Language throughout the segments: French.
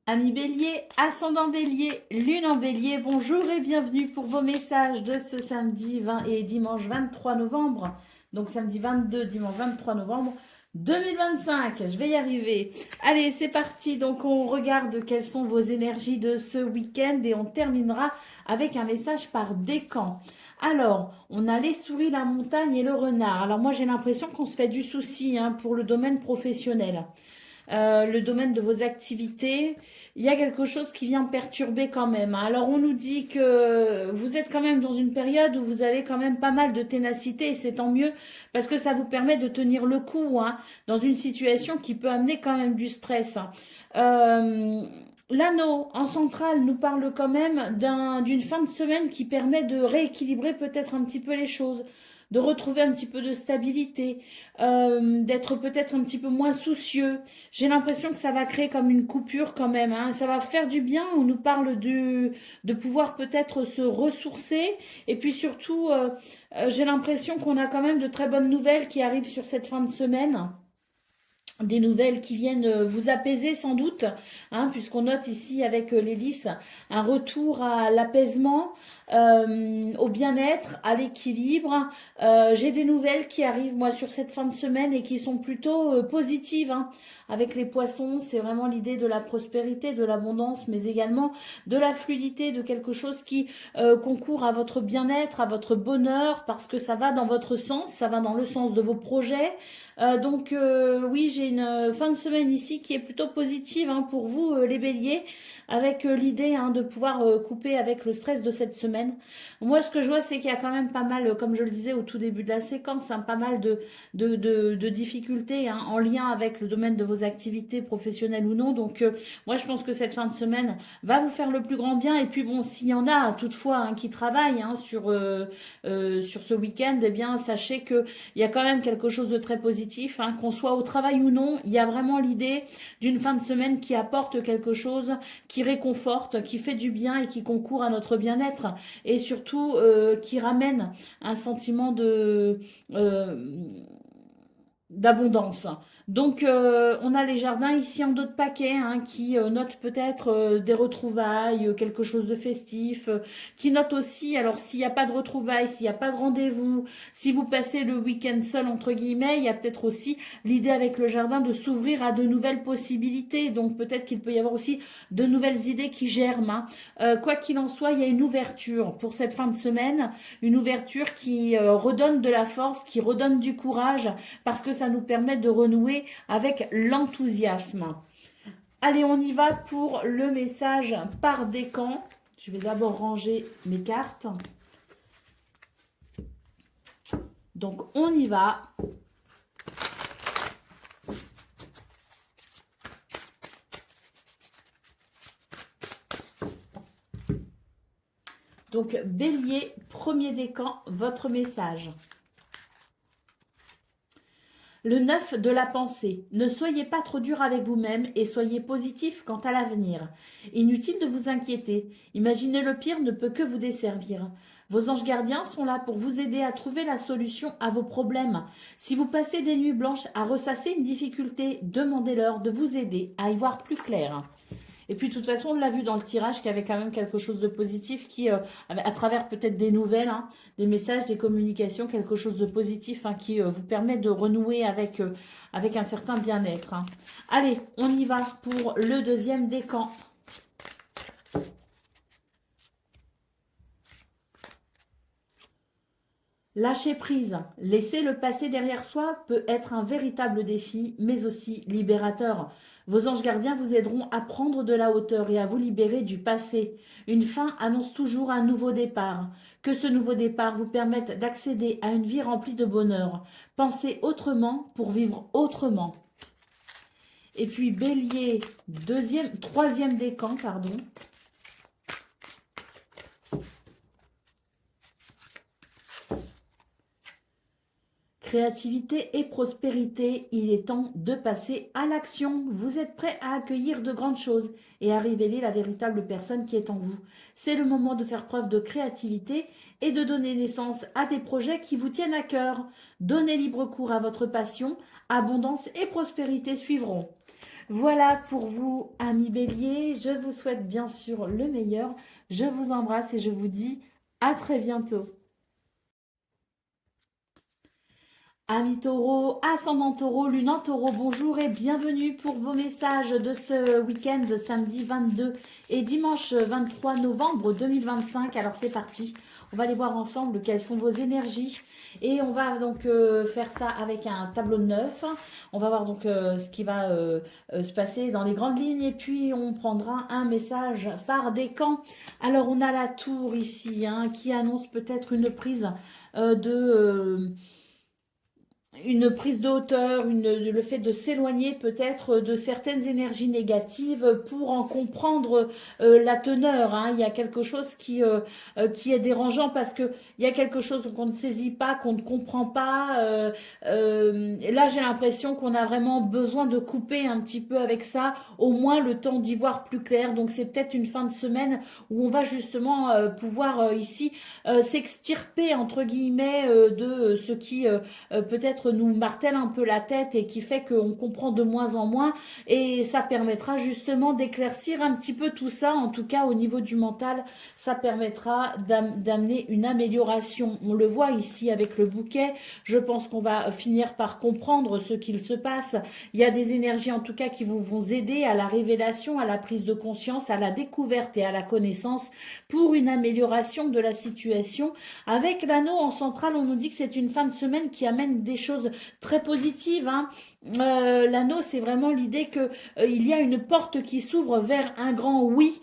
Amis Bélier, ascendant Bélier, lune en Bélier, bonjour et bienvenue pour vos messages de ce samedi 20 et dimanche 23 novembre. Donc samedi 22, dimanche 23 novembre 2025. Je vais y arriver. Allez, c'est parti. Donc on regarde quelles sont vos énergies de ce week-end et on terminera avec un message par décan. Alors, on a les souris, la montagne et le renard. Alors moi j'ai l'impression qu'on se fait du souci pour le domaine professionnel. Le domaine de vos activités, il y a quelque chose qui vient perturber quand même. Alors on nous dit que vous êtes quand même dans une période où vous avez quand même pas mal de ténacité et c'est tant mieux parce que ça vous permet de tenir le coup dans une situation qui peut amener quand même du stress. Euh, L'anneau en centrale nous parle quand même d'une fin de semaine qui permet de rééquilibrer peut-être un petit peu les choses, de retrouver un petit peu de stabilité, d'être peut-être un petit peu moins soucieux. J'ai l'impression que ça va créer comme une coupure quand même. Ça va faire du bien. On nous parle de pouvoir peut-être se ressourcer. Et puis surtout, j'ai l'impression qu'on a quand même de très bonnes nouvelles qui arrivent sur cette fin de semaine. Des nouvelles qui viennent vous apaiser sans doute, puisqu'on note ici avec l'hélice un retour à l'apaisement, au bien-être, à l'équilibre. J'ai des nouvelles qui arrivent moi sur cette fin de semaine et qui sont plutôt positives. Avec les poissons, c'est vraiment l'idée de la prospérité, de l'abondance, mais également de la fluidité, de quelque chose qui concourt à votre bien-être, à votre bonheur, parce que ça va dans votre sens, ça va dans le sens de vos projets. Donc oui, j'ai une fin de semaine ici qui est plutôt positive pour vous, les béliers, avec l'idée de pouvoir couper avec le stress de cette semaine. Moi, ce que je vois, c'est qu'il y a quand même pas mal, comme je le disais au tout début de la séquence, pas mal de difficultés en lien avec le domaine de vos activités professionnelles ou non. Donc moi, je pense que cette fin de semaine va vous faire le plus grand bien. Et puis bon, s'il y en a toutefois qui travaillent sur ce week-end, eh bien, sachez que il y a quand même quelque chose de très positif, qu'on soit au travail ou non. Il y a vraiment l'idée d'une fin de semaine qui apporte quelque chose, qui réconforte, qui fait du bien et qui concourt à notre bien-être et surtout qui ramène un sentiment euh, d'abondance. Donc, on a les jardins ici en dos de paquet qui notent peut-être des retrouvailles, quelque chose de festif, qui notent aussi, alors s'il n'y a pas de retrouvailles, s'il n'y a pas de rendez-vous, si vous passez le week-end seul, entre guillemets, il y a peut-être aussi l'idée avec le jardin de s'ouvrir à de nouvelles possibilités. Donc, peut-être qu'il peut y avoir aussi de nouvelles idées qui germent. Quoi qu'il en soit, il y a une ouverture pour cette fin de semaine, une ouverture qui redonne de la force, qui redonne du courage, parce que ça nous permet de renouer avec l'enthousiasme. Allez, on y va pour le message par décan. Je vais d'abord ranger mes cartes. Donc, on y va. Donc, bélier, premier décan, votre message. Le 9 de la pensée. Ne soyez pas trop dur avec vous-même et soyez positif quant à l'avenir. Inutile de vous inquiéter. Imaginer le pire ne peut que vous desservir. Vos anges gardiens sont là pour vous aider à trouver la solution à vos problèmes. Si vous passez des nuits blanches à ressasser une difficulté, demandez-leur de vous aider à y voir plus clair. Et puis de toute façon, on l'a vu dans le tirage qu'il y avait quand même quelque chose de positif qui, à travers peut-être des nouvelles, des messages, des communications, quelque chose de positif qui vous permet de renouer avec un certain bien-être. Allez, on y va pour le deuxième décan. Lâcher prise, laisser le passé derrière soi peut être un véritable défi, mais aussi libérateur. Vos anges gardiens vous aideront à prendre de la hauteur et à vous libérer du passé. Une fin annonce toujours un nouveau départ. Que ce nouveau départ vous permette d'accéder à une vie remplie de bonheur. Pensez autrement pour vivre autrement. Et puis Bélier, troisième décan, pardon. Créativité et prospérité, il est temps de passer à l'action. Vous êtes prêt à accueillir de grandes choses et à révéler la véritable personne qui est en vous. C'est le moment de faire preuve de créativité et de donner naissance à des projets qui vous tiennent à cœur. Donnez libre cours à votre passion, abondance et prospérité suivront. Voilà pour vous, amis bélier. Je vous souhaite bien sûr le meilleur. Je vous embrasse et je vous dis à très bientôt. Amis taureau, ascendant taureau, lune en taureau, bonjour et bienvenue pour vos messages de ce week-end, samedi 22 et dimanche 23 novembre 2025. Alors c'est parti, on va aller voir ensemble quelles sont vos énergies et on va donc faire ça avec un tableau de neuf. On va voir donc ce qui va se passer dans les grandes lignes et puis on prendra un message par décan. Alors on a la tour ici hein, qui annonce peut-être une prise de hauteur, le fait de s'éloigner peut-être de certaines énergies négatives pour en comprendre la teneur. Hein. Il y a quelque chose qui est dérangeant parce que il y a quelque chose qu'on ne saisit pas, qu'on ne comprend pas. Là, j'ai l'impression qu'on a vraiment besoin de couper un petit peu avec ça, au moins le temps d'y voir plus clair. Donc, c'est peut-être une fin de semaine où on va justement pouvoir ici s'extirper, entre guillemets, de ce qui peut-être nous martèle un peu la tête et qui fait qu'on comprend de moins en moins et ça permettra justement d'éclaircir un petit peu tout ça, en tout cas au niveau du mental, ça permettra d'amener une amélioration. On le voit ici avec le bouquet, je pense qu'on va finir par comprendre ce qu'il se passe. Il y a des énergies en tout cas qui vont aider à la révélation, à la prise de conscience, à la découverte et à la connaissance pour une amélioration de la situation. Avec l'anneau en centrale, on nous dit que c'est une fin de semaine qui amène des choses très positives. Hein. L'anneau, c'est vraiment l'idée que il y a une porte qui s'ouvre vers un oui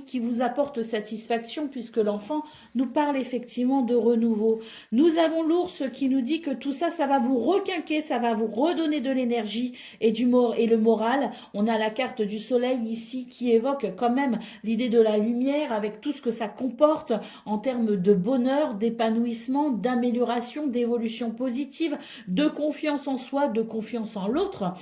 qui vous apporte satisfaction puisque l'enfant nous parle effectivement de renouveau. Nous avons l'ours qui nous dit que tout ça, ça va vous requinquer, ça va vous redonner de l'énergie et le moral. On a la carte du soleil ici qui évoque quand même l'idée de la lumière avec tout ce que ça comporte en termes de bonheur, d'épanouissement, d'amélioration, d'évolution positive, de confiance en soi, de confiance en l'autre.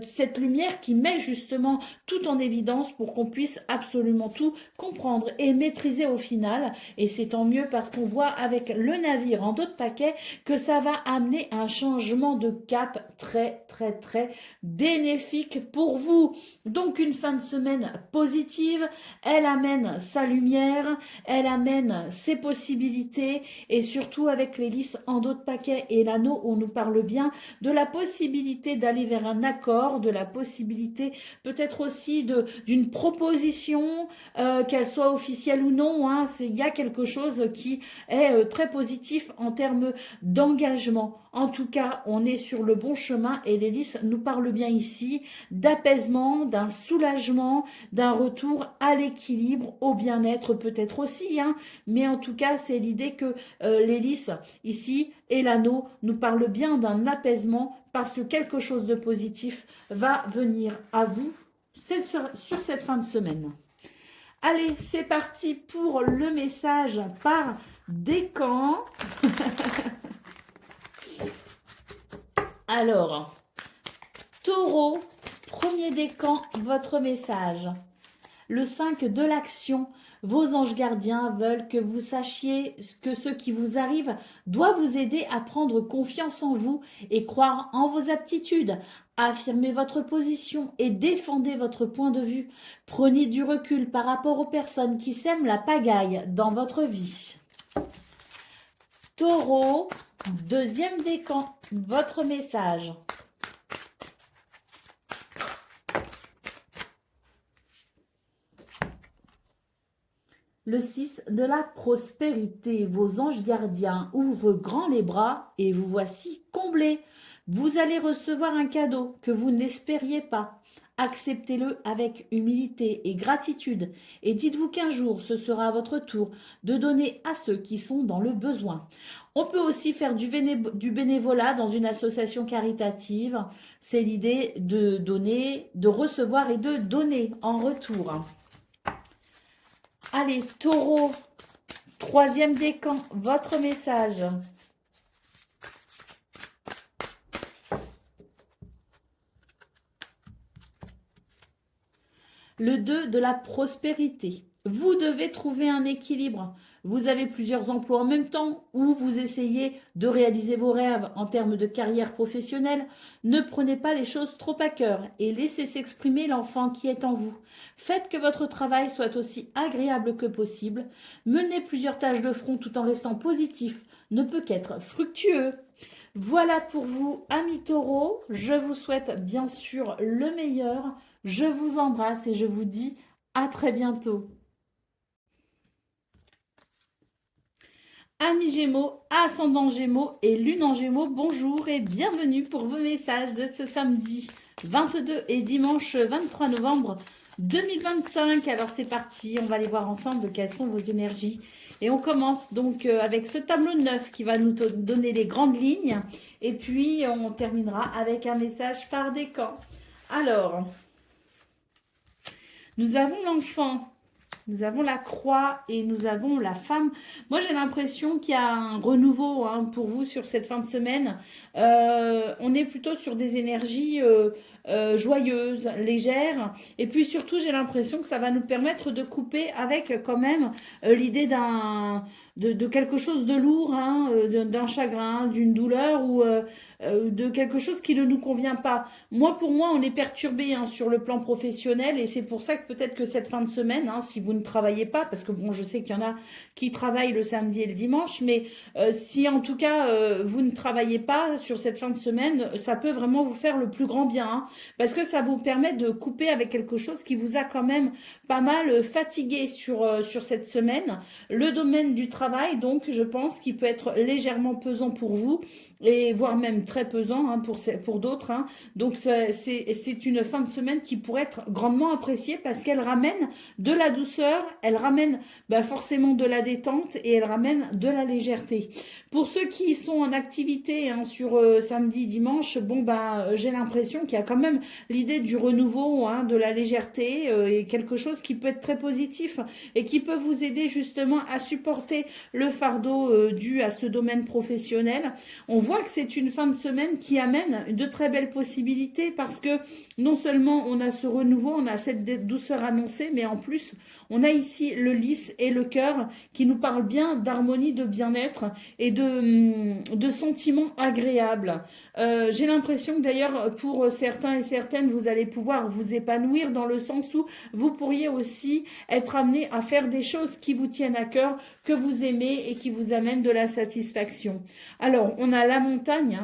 Cette lumière qui met justement tout en évidence pour qu'on puisse absolument tout comprendre et maîtriser au final. Et c'est tant mieux parce qu'on voit avec le navire en dos de paquet que ça va amener un changement de cap très très très bénéfique pour vous. Donc une fin de semaine positive, elle amène sa lumière, elle amène ses possibilités et surtout avec l'hélice en dos de paquet et l'anneau, on nous parle bien de la possibilité d'aller vers un accord, de la possibilité peut-être aussi d'une proposition, qu'elle soit officielle ou non. Hein, il y a quelque chose qui est très positif en termes d'engagement. En tout cas, on est sur le bon chemin et l'hélice nous parle bien ici d'apaisement, d'un soulagement, d'un retour à l'équilibre, au bien-être peut-être aussi. Hein, mais en tout cas, c'est l'idée que l'hélice ici et l'anneau nous parlent bien d'un apaisement parce que quelque chose de positif va venir à vous sur cette fin de semaine. Allez, c'est parti pour le message par décan. Alors, taureau, premier décan, votre message. Le 5 de l'action. Vos anges gardiens veulent que vous sachiez que ce qui vous arrive doit vous aider à prendre confiance en vous et croire en vos aptitudes. Affirmez votre position et défendez votre point de vue. Prenez du recul par rapport aux personnes qui sèment la pagaille dans votre vie. Taureau, deuxième décan, votre message. Le 6 de la prospérité. Vos anges gardiens ouvrent grand les bras et vous voici comblés. Vous allez recevoir un cadeau que vous n'espériez pas. Acceptez-le avec humilité et gratitude et dites-vous qu'un jour ce sera à votre tour de donner à ceux qui sont dans le besoin. On peut aussi faire du bénévolat dans une association caritative. C'est l'idée de donner, de recevoir et de donner en retour. Allez, taureau, troisième décan, votre message. Le 2 de la prospérité. Vous devez trouver un équilibre. Vous avez plusieurs emplois en même temps ou vous essayez de réaliser vos rêves en termes de carrière professionnelle. Ne prenez pas les choses trop à cœur et laissez s'exprimer l'enfant qui est en vous. Faites que votre travail soit aussi agréable que possible. Mener plusieurs tâches de front tout en restant positif ne peut qu'être fructueux. Voilà pour vous, amis taureaux. Je vous souhaite bien sûr le meilleur. Je vous embrasse et je vous dis à très bientôt. Amis Gémeaux, ascendant Gémeaux et Lune en Gémeaux, bonjour et bienvenue pour vos messages de ce samedi 22 et dimanche 23 novembre 2025. Alors c'est parti, on va aller voir ensemble quelles sont vos énergies. Et on commence donc avec ce tableau de 9 qui va nous donner les grandes lignes. Et puis on terminera avec un message par décan. Alors, nous avons l'enfant. Nous avons la croix et nous avons la femme. Moi, j'ai l'impression qu'il y a un renouveau pour vous sur cette fin de semaine. On est plutôt sur des énergies joyeuses, légères. Et puis surtout, j'ai l'impression que ça va nous permettre de couper avec quand même l'idée de quelque chose de lourd, d'un chagrin, d'une douleur ou de quelque chose qui ne nous convient pas. Pour moi, on est perturbé sur le plan professionnel et c'est pour ça que peut-être que cette fin de semaine, si vous ne travaillez pas, parce que bon, je sais qu'il y en a qui travaillent le samedi et le dimanche, mais si en tout cas vous ne travaillez pas sur cette fin de semaine, ça peut vraiment vous faire le plus grand bien, parce que ça vous permet de couper avec quelque chose qui vous a quand même pas mal fatigué sur cette semaine. Le domaine du travail, donc, je pense qu'il peut être légèrement pesant pour vous et voire même très pesant pour d'autres. Donc c'est une fin de semaine qui pourrait être grandement appréciée parce qu'elle ramène de la douceur, elle ramène forcément de la détente et elle ramène de la légèreté. Pour ceux qui sont en activité sur samedi, dimanche, j'ai l'impression qu'il y a quand même l'idée du renouveau, de la légèreté et quelque chose qui peut être très positif et qui peut vous aider justement à supporter le fardeau dû à ce domaine professionnel. On voit que c'est une fin de semaine qui amène de très belles possibilités parce que non seulement on a ce renouveau, on a cette douceur annoncée, mais en plus on a ici le lys et le cœur qui nous parlent bien d'harmonie, de bien-être et de sentiments agréables. J'ai l'impression que d'ailleurs pour certains et certaines, vous allez pouvoir vous épanouir dans le sens où vous pourriez aussi être amené à faire des choses qui vous tiennent à cœur, que vous aimez et qui vous amènent de la satisfaction. Alors, on a la montagne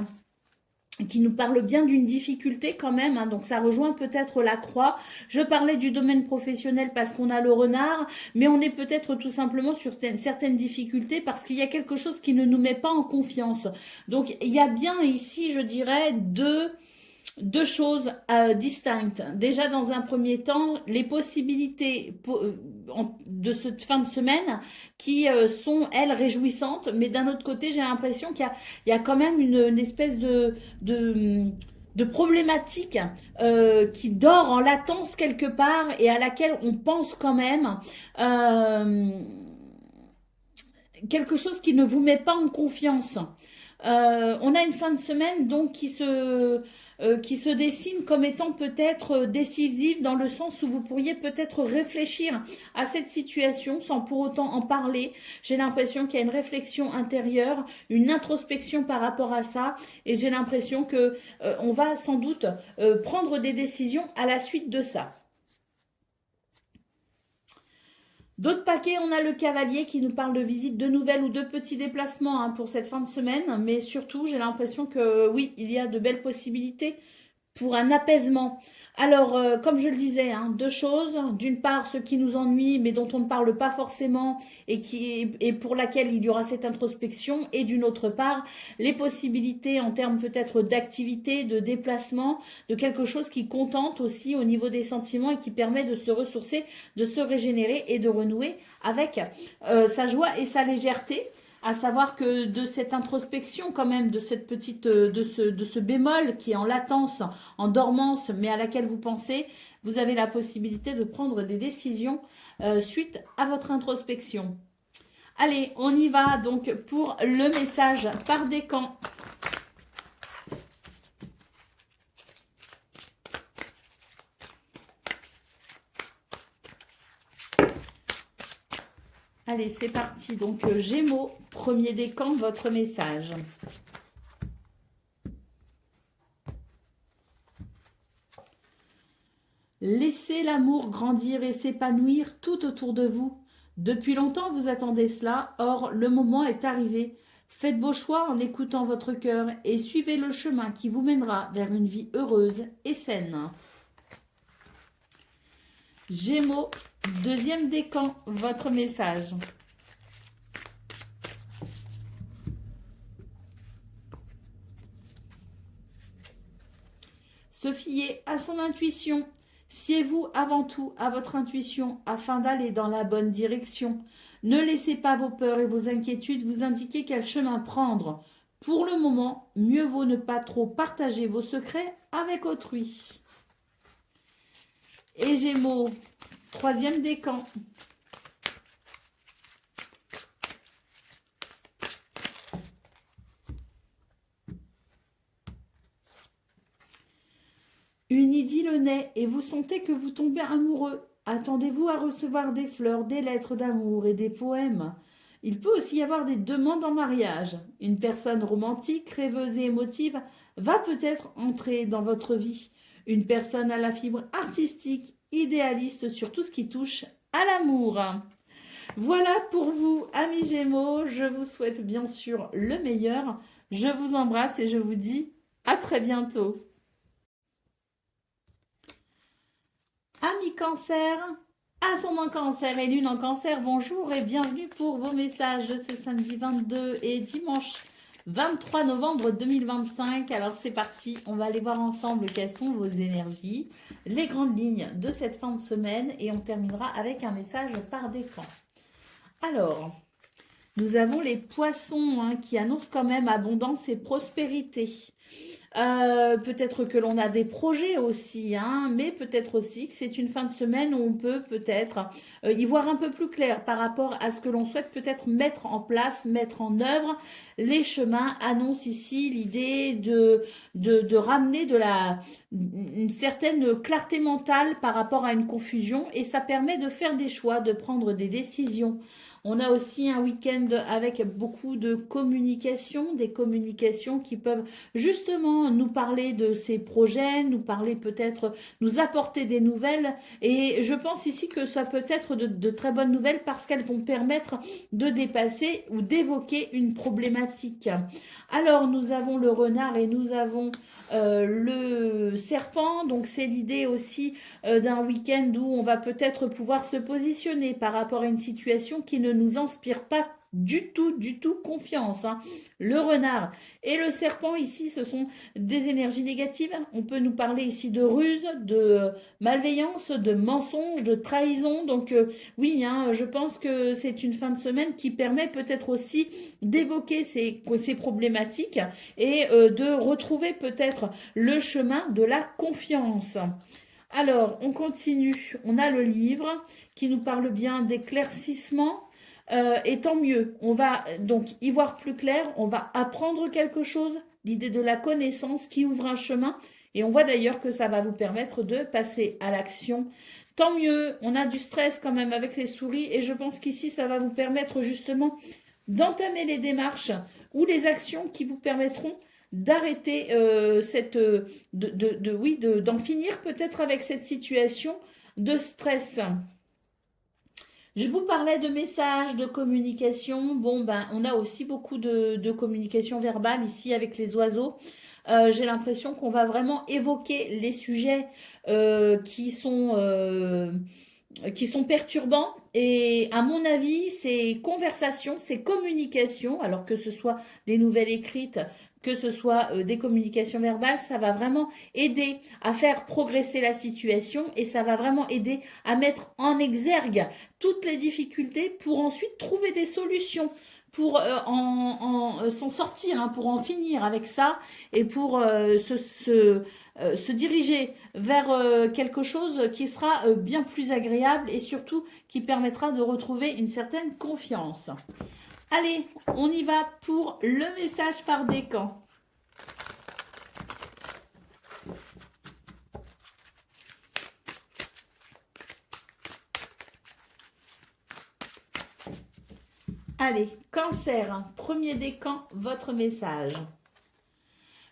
qui nous parle bien d'une difficulté quand même, donc ça rejoint peut-être la croix. Je parlais du domaine professionnel parce qu'on a le renard, mais on est peut-être tout simplement sur certaines difficultés parce qu'il y a quelque chose qui ne nous met pas en confiance. Donc il y a bien ici, je dirais, deux choses distinctes. Déjà, dans un premier temps, les possibilités de cette fin de semaine qui sont, elles, réjouissantes. Mais d'un autre côté, j'ai l'impression qu'il y a quand même une espèce de problématique qui dort en latence quelque part et à laquelle on pense quand même. Quelque chose qui ne vous met pas en confiance. On a une fin de semaine donc qui se dessine comme étant peut-être décisive dans le sens où vous pourriez peut-être réfléchir à cette situation sans pour autant en parler. J'ai l'impression qu'il y a une réflexion intérieure, une introspection par rapport à ça et j'ai l'impression que on va sans doute prendre des décisions à la suite de ça. D'autres paquets, on a le cavalier qui nous parle de visite de nouvelles ou de petits déplacements pour cette fin de semaine. Mais surtout, j'ai l'impression que oui, il y a de belles possibilités pour un apaisement. Alors, comme je le disais, deux choses. D'une part, ce qui nous ennuie, mais dont on ne parle pas forcément et pour laquelle il y aura cette introspection. Et d'une autre part, les possibilités en termes peut-être d'activité, de déplacement, de quelque chose qui contente aussi au niveau des sentiments et qui permet de se ressourcer, de se régénérer et de renouer avec sa joie et sa légèreté. À savoir que de cette introspection quand même, de cette petite, de ce bémol qui est en latence, en dormance, mais à laquelle vous pensez, vous avez la possibilité de prendre des décisions suite à votre introspection. Allez, on y va donc pour le message par décan. Allez, c'est parti. Donc, Gémeaux, premier décan, votre message. Laissez l'amour grandir et s'épanouir tout autour de vous. Depuis longtemps, vous attendez cela, or le moment est arrivé. Faites vos choix en écoutant votre cœur et suivez le chemin qui vous mènera vers une vie heureuse et saine. Gémeaux, deuxième décan, votre message. Se fier à son intuition. Fiez-vous avant tout à votre intuition afin d'aller dans la bonne direction. Ne laissez pas vos peurs et vos inquiétudes vous indiquer quel chemin prendre. Pour le moment, mieux vaut ne pas trop partager vos secrets avec autrui. Et Gémeaux, troisième décan. Une idylle naît et vous sentez que vous tombez amoureux. Attendez-vous à recevoir des fleurs, des lettres d'amour et des poèmes. Il peut aussi y avoir des demandes en mariage. Une personne romantique, rêveuse et émotive va peut-être entrer dans votre vie. Une personne à la fibre artistique, idéaliste sur tout ce qui touche à l'amour. Voilà pour vous, amis Gémeaux. Je vous souhaite bien sûr le meilleur. Je vous embrasse et je vous dis à très bientôt. Amis Cancer, ascendant Cancer et Lune en Cancer, bonjour et bienvenue pour vos messages de ce samedi 22 et dimanche 23 novembre 2025. Alors c'est parti, on va aller voir ensemble quelles sont vos énergies, les grandes lignes de cette fin de semaine et on terminera avec un message par décan. Alors, nous avons les poissons qui annoncent quand même abondance et prospérité. Peut-être que l'on a des projets aussi, mais peut-être aussi que c'est une fin de semaine où on peut peut-être y voir un peu plus clair par rapport à ce que l'on souhaite peut-être mettre en place, mettre en œuvre. Les chemins annoncent ici l'idée de ramener une certaine clarté mentale par rapport à une confusion et ça permet de faire des choix, de prendre des décisions. On a aussi un week-end avec beaucoup de communication, des communications qui peuvent justement nous parler de ces projets, nous parler peut-être, nous apporter des nouvelles. Et je pense ici que ça peut être de très bonnes nouvelles parce qu'elles vont permettre de dépasser ou d'évoquer une problématique. Alors, nous avons le renard et nous avons le serpent. Donc, c'est l'idée aussi d'un week-end où on va peut-être pouvoir se positionner par rapport à une situation qui ne nous inspire pas du tout confiance. Le renard et le serpent ici, ce sont des énergies négatives. On peut nous parler ici de ruse, de malveillance, de mensonge, de trahison. Donc oui, je pense que c'est une fin de semaine qui permet peut-être aussi d'évoquer ces problématiques et de retrouver peut-être le chemin de la confiance. Alors, on continue. On a le livre qui nous parle bien d'éclaircissement. Et tant mieux, on va donc y voir plus clair, on va apprendre quelque chose, l'idée de la connaissance qui ouvre un chemin. Et on voit d'ailleurs que ça va vous permettre de passer à l'action. Tant mieux, on a du stress quand même avec les souris. Et je pense qu'ici, ça va vous permettre justement d'entamer les démarches ou les actions qui vous permettront d'arrêter d'en finir peut-être avec cette situation de stress. Je vous parlais de messages, de communication. Bon, on a aussi beaucoup de communication verbale ici avec les oiseaux. J'ai l'impression qu'on va vraiment évoquer les sujets qui sont perturbants. Et à mon avis, ces conversations, ces communications, alors que ce soit des nouvelles écrites, que ce soit des communications verbales, ça va vraiment aider à faire progresser la situation et ça va vraiment aider à mettre en exergue toutes les difficultés pour ensuite trouver des solutions pour s'en sortir, pour en finir avec ça et pour se diriger vers quelque chose qui sera bien plus agréable et surtout qui permettra de retrouver une certaine confiance. Allez, on y va pour le message par décan. Allez, cancer, premier décan, votre message.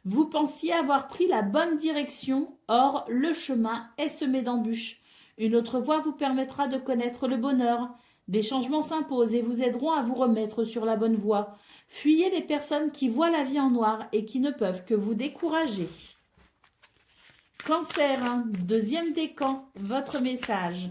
Vous pensiez avoir pris la bonne direction, or le chemin est semé d'embûches. Une autre voie vous permettra de connaître le bonheur. Des changements s'imposent et vous aideront à vous remettre sur la bonne voie. Fuyez les personnes qui voient la vie en noir et qui ne peuvent que vous décourager. Cancer, deuxième décan, votre message.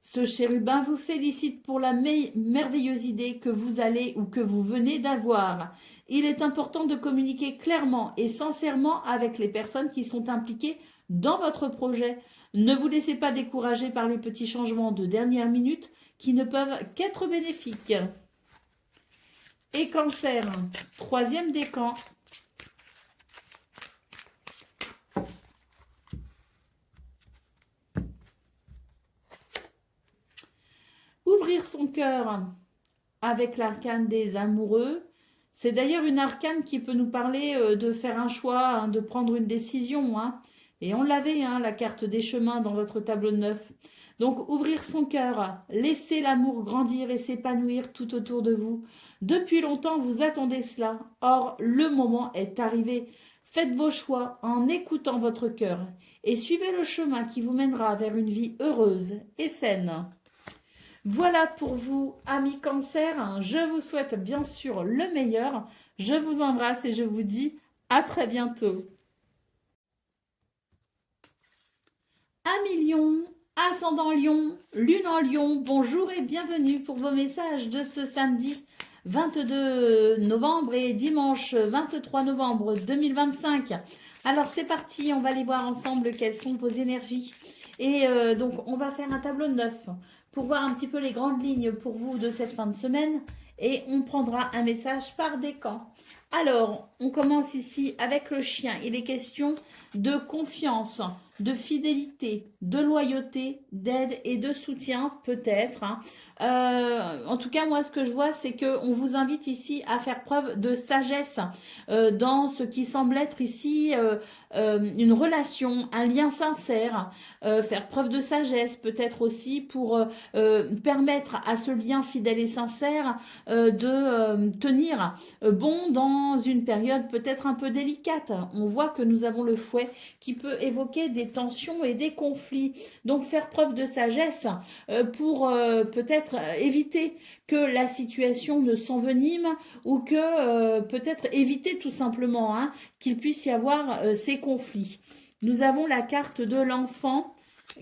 Ce chérubin vous félicite pour la merveilleuse idée que vous allez ou que vous venez d'avoir. Il est important de communiquer clairement et sincèrement avec les personnes qui sont impliquées dans votre projet. Ne vous laissez pas décourager par les petits changements de dernière minute qui ne peuvent qu'être bénéfiques. Et cancer, troisième décan. Ouvrir son cœur avec l'arcane des amoureux. C'est d'ailleurs une arcane qui peut nous parler de faire un choix, de prendre une décision. Et on l'avait, la carte des chemins dans votre tableau de 9. Donc, ouvrir son cœur, laisser l'amour grandir et s'épanouir tout autour de vous. Depuis longtemps, vous attendez cela. Or, le moment est arrivé. Faites vos choix en écoutant votre cœur et suivez le chemin qui vous mènera vers une vie heureuse et saine. Voilà pour vous, amis cancer. Je vous souhaite bien sûr le meilleur. Je vous embrasse et je vous dis à très bientôt. Amis Lion, ascendant Lion, lune en Lion, bonjour et bienvenue pour vos messages de ce samedi 22 novembre et dimanche 23 novembre 2025. Alors c'est parti, on va aller voir ensemble quelles sont vos énergies. Et donc on va faire un tableau de 9 pour voir un petit peu les grandes lignes pour vous de cette fin de semaine. Et on prendra un message par décan. Alors, on commence ici avec le chien. Il est question de confiance, de fidélité, de loyauté, d'aide et de soutien, peut-être. En tout cas, moi, ce que je vois, c'est qu'on vous invite ici à faire preuve de sagesse dans ce qui semble être ici une relation, un lien sincère, faire preuve de sagesse, peut-être aussi pour permettre à ce lien fidèle et sincère de tenir bon dans une période peut-être un peu délicate. On voit que nous avons le fouet qui peut évoquer des tensions et des conflits. Donc faire preuve de sagesse pour peut-être éviter que la situation ne s'envenime ou que peut-être éviter tout simplement qu'il puisse y avoir ces conflits. Nous avons la carte de l'enfant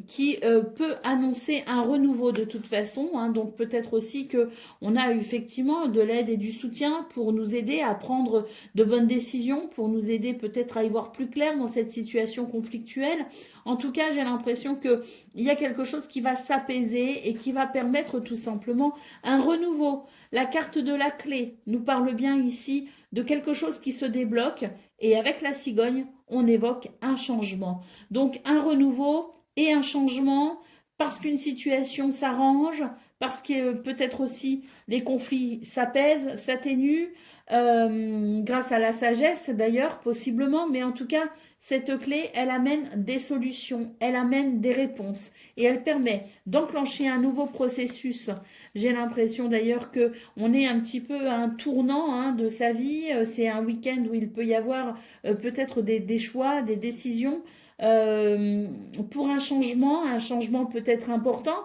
qui peut annoncer un renouveau de toute façon. Donc peut-être aussi qu'on a effectivement de l'aide et du soutien pour nous aider à prendre de bonnes décisions, pour nous aider peut-être à y voir plus clair dans cette situation conflictuelle. En tout cas, j'ai l'impression qu'il y a quelque chose qui va s'apaiser et qui va permettre tout simplement un renouveau. La carte de la clé nous parle bien ici de quelque chose qui se débloque et avec la cigogne, on évoque un changement. Donc un renouveau et un changement parce qu'une situation s'arrange, parce que peut-être aussi les conflits s'apaisent, s'atténuent, grâce à la sagesse d'ailleurs, possiblement, mais en tout cas, cette clé, elle amène des solutions, elle amène des réponses et elle permet d'enclencher un nouveau processus. J'ai l'impression d'ailleurs qu'on est un petit peu à un tournant de sa vie, c'est un week-end où il peut y avoir peut-être des choix, des décisions, pour un changement peut-être important.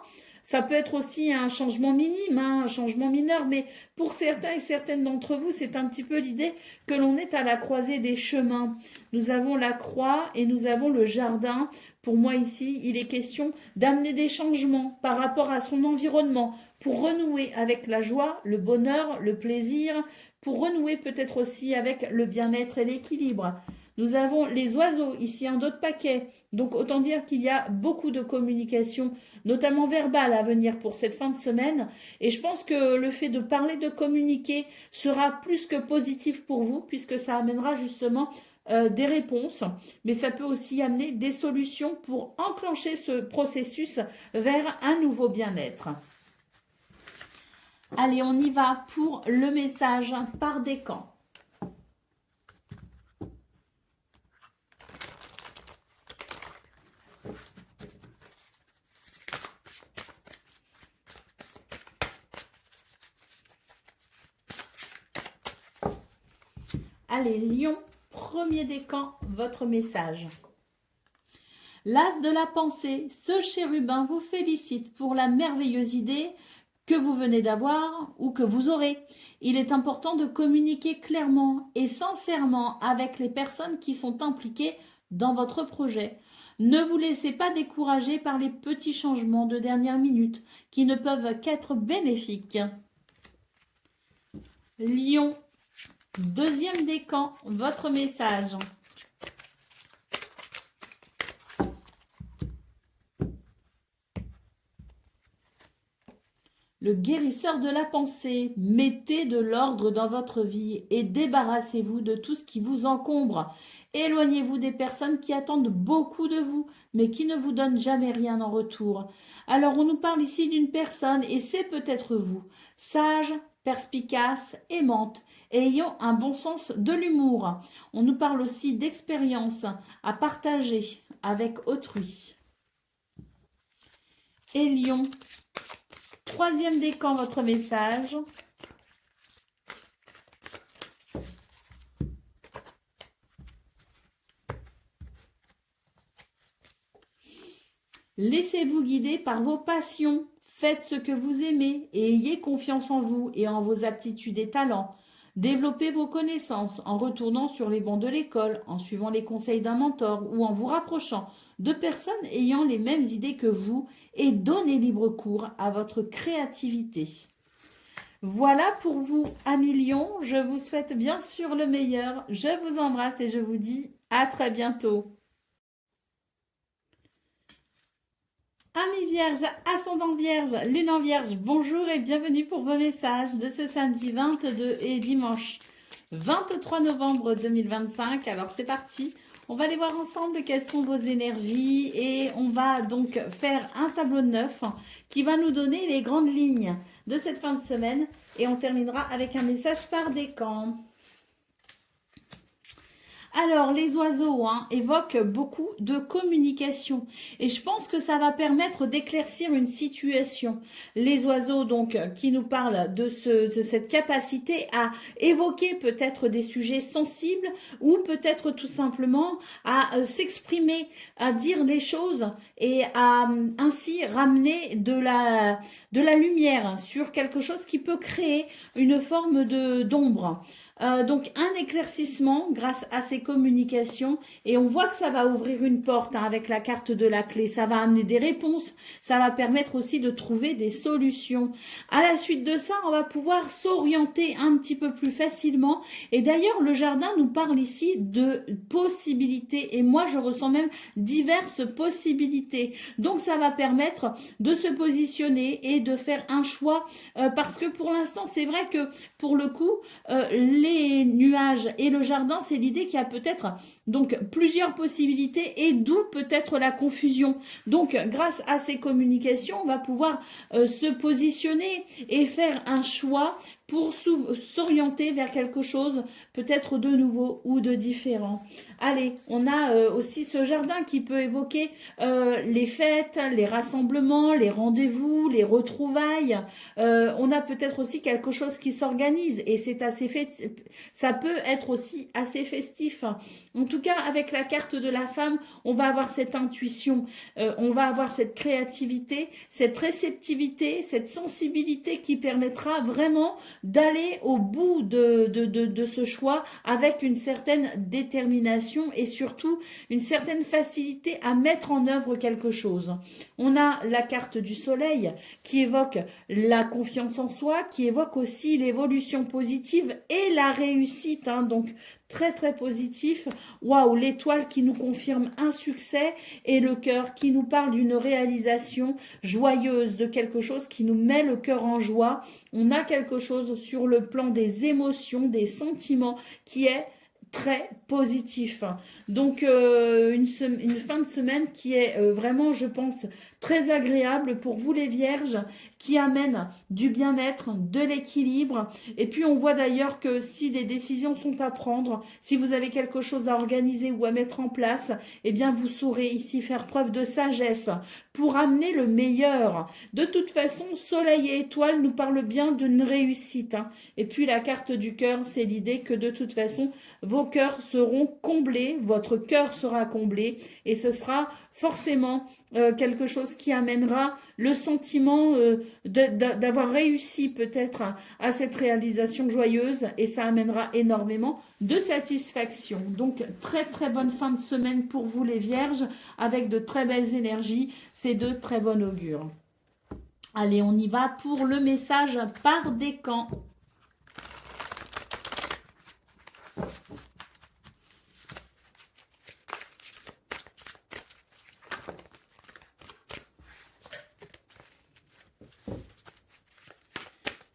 Ça peut être aussi un changement minime, un changement mineur, mais pour certains et certaines d'entre vous, c'est un petit peu l'idée que l'on est à la croisée des chemins. Nous avons la croix et nous avons le jardin. Pour moi ici, il est question d'amener des changements par rapport à son environnement pour renouer avec la joie, le bonheur, le plaisir, pour renouer peut-être aussi avec le bien-être et l'équilibre. Nous avons les oiseaux ici en d'autres paquets. Donc autant dire qu'il y a beaucoup de communication, notamment verbale, à venir pour cette fin de semaine. Et je pense que le fait de parler, de communiquer sera plus que positif pour vous, puisque ça amènera justement des réponses. Mais ça peut aussi amener des solutions pour enclencher ce processus vers un nouveau bien-être. Allez, on y va pour le message par décan. Allez, Lion, premier décan, votre message. L'as de la pensée, ce chérubin vous félicite pour la merveilleuse idée que vous venez d'avoir ou que vous aurez. Il est important de communiquer clairement et sincèrement avec les personnes qui sont impliquées dans votre projet. Ne vous laissez pas décourager par les petits changements de dernière minute qui ne peuvent qu'être bénéfiques. Lion, deuxième décan, votre message. Le guérisseur de la pensée, mettez de l'ordre dans votre vie et débarrassez-vous de tout ce qui vous encombre. Éloignez-vous des personnes qui attendent beaucoup de vous, mais qui ne vous donnent jamais rien en retour. Alors on nous parle ici d'une personne, et c'est peut-être vous, sage, perspicace, aimante, et ayant un bon sens de l'humour. On nous parle aussi d'expérience à partager avec autrui. Et Lion, troisième décan, votre message. Laissez-vous guider par vos passions. Faites ce que vous aimez et ayez confiance en vous et en vos aptitudes et talents. Développez vos connaissances en retournant sur les bancs de l'école, en suivant les conseils d'un mentor ou en vous rapprochant de personnes ayant les mêmes idées que vous et donnez libre cours à votre créativité. Voilà pour vous, amis Lion. Je vous souhaite bien sûr le meilleur. Je vous embrasse et je vous dis à très bientôt. Amis Vierge, ascendant Vierge, lune en Vierge, bonjour et bienvenue pour vos messages de ce samedi 22 et dimanche 23 novembre 2025. Alors c'est parti, on va aller voir ensemble quelles sont vos énergies et on va donc faire un tableau de 9 qui va nous donner les grandes lignes de cette fin de semaine et on terminera avec un message par décan. Alors, les oiseaux évoquent beaucoup de communication et je pense que ça va permettre d'éclaircir une situation. Les oiseaux, donc, qui nous parlent de cette capacité à évoquer peut-être des sujets sensibles ou peut-être tout simplement à s'exprimer, à dire les choses et à ainsi ramener de la lumière sur quelque chose qui peut créer une forme d'ombre. Donc un éclaircissement grâce à ces communications et on voit que ça va ouvrir une porte avec la carte de la clé, ça va amener des réponses, ça va permettre aussi de trouver des solutions. À la suite de ça, on va pouvoir s'orienter un petit peu plus facilement et d'ailleurs le jardin nous parle ici de possibilités et moi je ressens même diverses possibilités. Donc ça va permettre de se positionner et de faire un choix parce que pour l'instant c'est vrai que pour le coup les nuages et le jardin, c'est l'idée qu'il y a peut-être donc plusieurs possibilités et d'où peut-être la confusion. Donc grâce à ces communications, on va pouvoir se positionner et faire un choix pour s'orienter vers quelque chose peut-être de nouveau ou de différent. Allez, on a aussi ce jardin qui peut évoquer les fêtes, les rassemblements, les rendez-vous, les retrouvailles. On a peut-être aussi quelque chose qui s'organise et c'est assez ça peut être aussi assez festif. En tout cas, avec la carte de la femme, on va avoir cette intuition, on va avoir cette créativité, cette réceptivité, cette sensibilité qui permettra vraiment d'aller au bout de ce choix avec une certaine détermination et surtout une certaine facilité à mettre en œuvre quelque chose. On a la carte du soleil qui évoque la confiance en soi, qui évoque aussi l'évolution positive et la réussite, donc très très positif. Waouh, l'étoile qui nous confirme un succès et le cœur qui nous parle d'une réalisation joyeuse, de quelque chose qui nous met le cœur en joie. On a quelque chose sur le plan des émotions, des sentiments qui est très positif. Donc une fin de semaine qui est vraiment, je pense, très agréable pour vous les vierges, qui amène du bien-être, de l'équilibre. Et puis on voit d'ailleurs que si des décisions sont à prendre, si vous avez quelque chose à organiser ou à mettre en place, eh bien vous saurez ici faire preuve de sagesse pour amener le meilleur. De toute façon, Soleil et Étoile nous parlent bien d'une réussite, hein. Et puis la carte du cœur, c'est l'idée que de toute façon, vos cœurs seront comblés, votre cœur sera comblé et ce sera forcément quelque chose qui amènera le sentiment d'avoir réussi peut-être à cette réalisation joyeuse et ça amènera énormément de satisfaction. Donc très très bonne fin de semaine pour vous les vierges avec de très belles énergies, c'est de très bon augure. Allez, on y va pour le message par décan.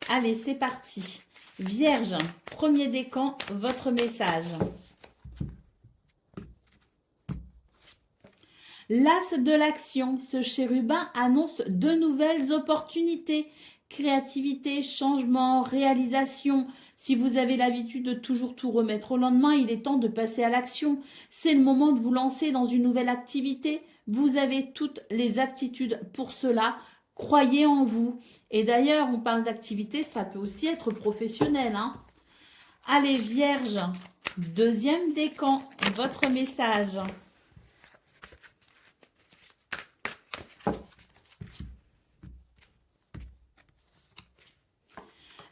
Allez, c'est parti. Vierge, premier décan, votre message. L'as de l'action, ce chérubin annonce de nouvelles opportunités, créativité, changement, réalisation. Si vous avez l'habitude de toujours tout remettre au lendemain, il est temps de passer à l'action. C'est le moment de vous lancer dans une nouvelle activité. Vous avez toutes les aptitudes pour cela. Croyez en vous. Et d'ailleurs, on parle d'activité, ça peut aussi être professionnel, hein. Allez, Vierge, deuxième décan, votre message.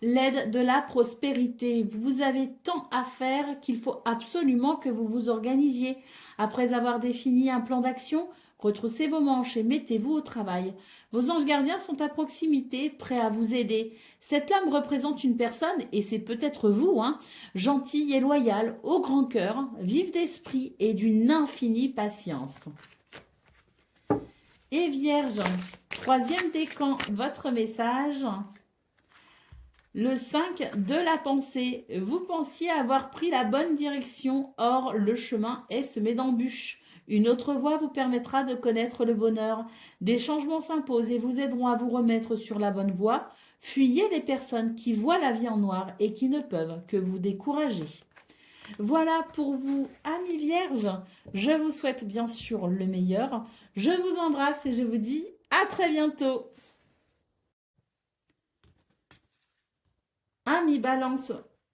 L'aide de la prospérité. Vous avez tant à faire qu'il faut absolument que vous vous organisiez. Après avoir défini un plan d'action, retroussez vos manches et mettez-vous au travail. Vos anges gardiens sont à proximité, prêts à vous aider. Cette lame représente une personne, et c'est peut-être vous, hein, gentille et loyale, au grand cœur, vive d'esprit et d'une infinie patience. Et Vierge, troisième décan, votre message. Le 5 de la pensée. Vous pensiez avoir pris la bonne direction, or le chemin est semé d'embûches. Une autre voie vous permettra de connaître le bonheur. Des changements s'imposent et vous aideront à vous remettre sur la bonne voie. Fuyez les personnes qui voient la vie en noir et qui ne peuvent que vous décourager. Voilà pour vous, amis vierges. Je vous souhaite bien sûr le meilleur. Je vous embrasse et je vous dis à très bientôt. Amis Balance,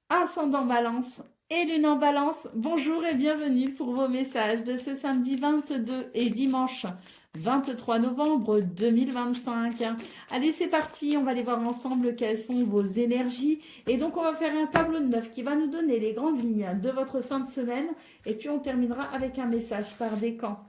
ascendant Balance et Lune en Balance, bonjour et bienvenue pour vos messages de ce samedi 22 et dimanche 23 novembre 2025. Allez, c'est parti, on va aller voir ensemble quelles sont vos énergies. Et donc, on va faire un tableau de 9 qui va nous donner les grandes lignes de votre fin de semaine. Et puis, on terminera avec un message par décan.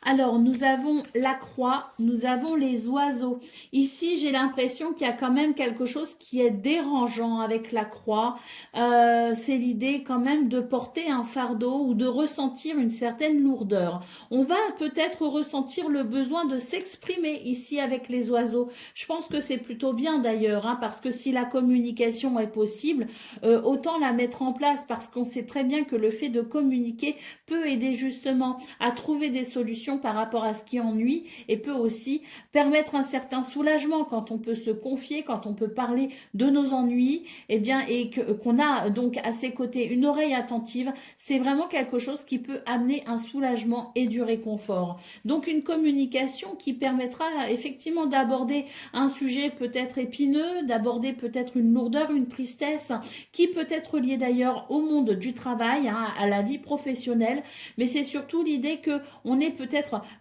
Alors, nous avons la croix, nous avons les oiseaux. Ici, j'ai l'impression qu'il y a quand même quelque chose qui est dérangeant avec la croix. C'est l'idée quand même de porter un fardeau ou de ressentir une certaine lourdeur. On va peut-être ressentir le besoin de s'exprimer ici avec les oiseaux. Je pense que c'est plutôt bien d'ailleurs, hein, parce que si la communication est possible, autant la mettre en place parce qu'on sait très bien que le fait de communiquer peut aider justement à trouver des solutions par rapport à ce qui ennuie et peut aussi permettre un certain soulagement quand on peut se confier, quand on peut parler de nos ennuis, eh bien, et qu'on a donc à ses côtés une oreille attentive, c'est vraiment quelque chose qui peut amener un soulagement et du réconfort. Donc une communication qui permettra effectivement d'aborder un sujet peut-être épineux, d'aborder peut-être une lourdeur, une tristesse, qui peut être liée d'ailleurs au monde du travail, hein, à la vie professionnelle, mais c'est surtout l'idée que on est peut-être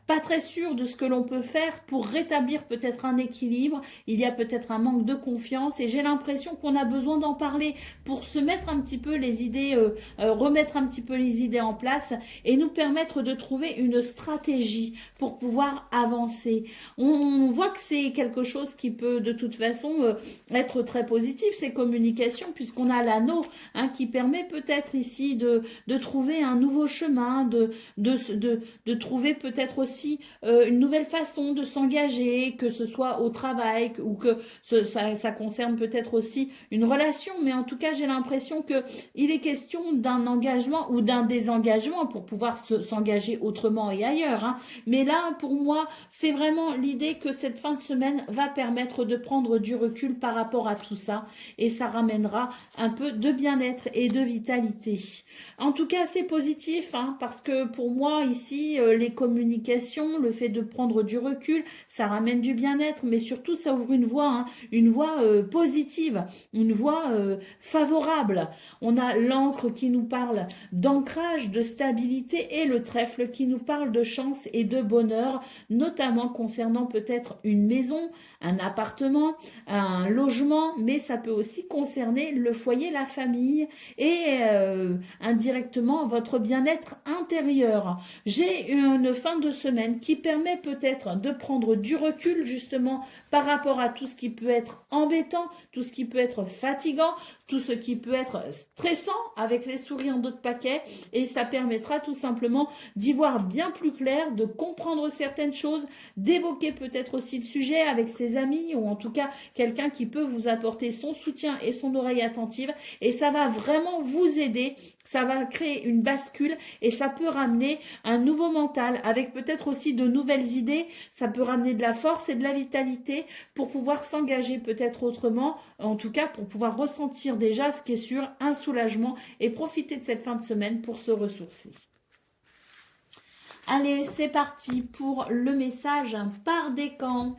pas très sûr de ce que l'on peut faire pour rétablir peut-être un équilibre. Il y a peut-être un manque de confiance et j'ai l'impression qu'on a besoin d'en parler pour se mettre un petit peu les idées, remettre un petit peu les idées en place et nous permettre de trouver une stratégie pour pouvoir avancer. On voit que c'est quelque chose qui peut de toute façon être très positif, ces communications, puisqu'on a l'anneau, hein, qui permet peut-être ici de trouver un nouveau chemin, de trouver peut-être peut-être aussi une nouvelle façon de s'engager, que ce soit au travail ou que ça concerne peut-être aussi une relation. Mais en tout cas, j'ai l'impression que il est question d'un engagement ou d'un désengagement pour pouvoir s'engager autrement et ailleurs, hein. Mais là, pour moi, c'est vraiment l'idée que cette fin de semaine va permettre de prendre du recul par rapport à tout ça et ça ramènera un peu de bien-être et de vitalité. En tout cas, c'est positif, hein, parce que pour moi, ici, les communications, le fait de prendre du recul, ça ramène du bien-être, mais surtout, ça ouvre une voie positive, une voie favorable. On a l'encre qui nous parle d'ancrage, de stabilité et le trèfle qui nous parle de chance et de bonheur, notamment concernant peut-être une maison, un appartement, un logement, mais ça peut aussi concerner le foyer, la famille et indirectement votre bien-être intérieur. J'ai une fin de semaine qui permet peut-être de prendre du recul justement par rapport à tout ce qui peut être embêtant, tout ce qui peut être fatigant, tout ce qui peut être stressant avec les souris en dos de paquet et ça permettra tout simplement d'y voir bien plus clair, de comprendre certaines choses, d'évoquer peut-être aussi le sujet avec ses amis ou en tout cas quelqu'un qui peut vous apporter son soutien et son oreille attentive et ça va vraiment vous aider, ça va créer une bascule et ça peut ramener un nouveau mental avec peut-être aussi de nouvelles idées, ça peut ramener de la force et de la vitalité pour pouvoir s'engager peut-être autrement, en tout cas pour pouvoir ressentir déjà ce qui est sûr, un soulagement et profiter de cette fin de semaine pour se ressourcer. Allez, c'est parti pour le message par décan.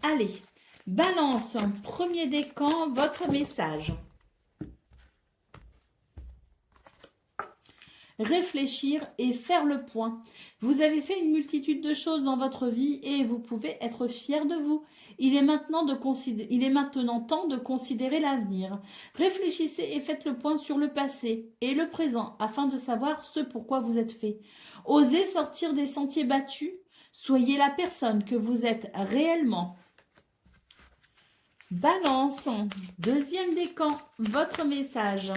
Allez, Balance, premier décan, votre message. Réfléchir et faire le point. Vous avez fait une multitude de choses dans votre vie et vous pouvez être fier de vous. Il est maintenant temps de considérer l'avenir. Réfléchissez et faites le point sur le passé et le présent afin de savoir ce pourquoi vous êtes fait. Osez sortir des sentiers battus. Soyez la personne que vous êtes réellement. Balance, deuxième décan, votre message.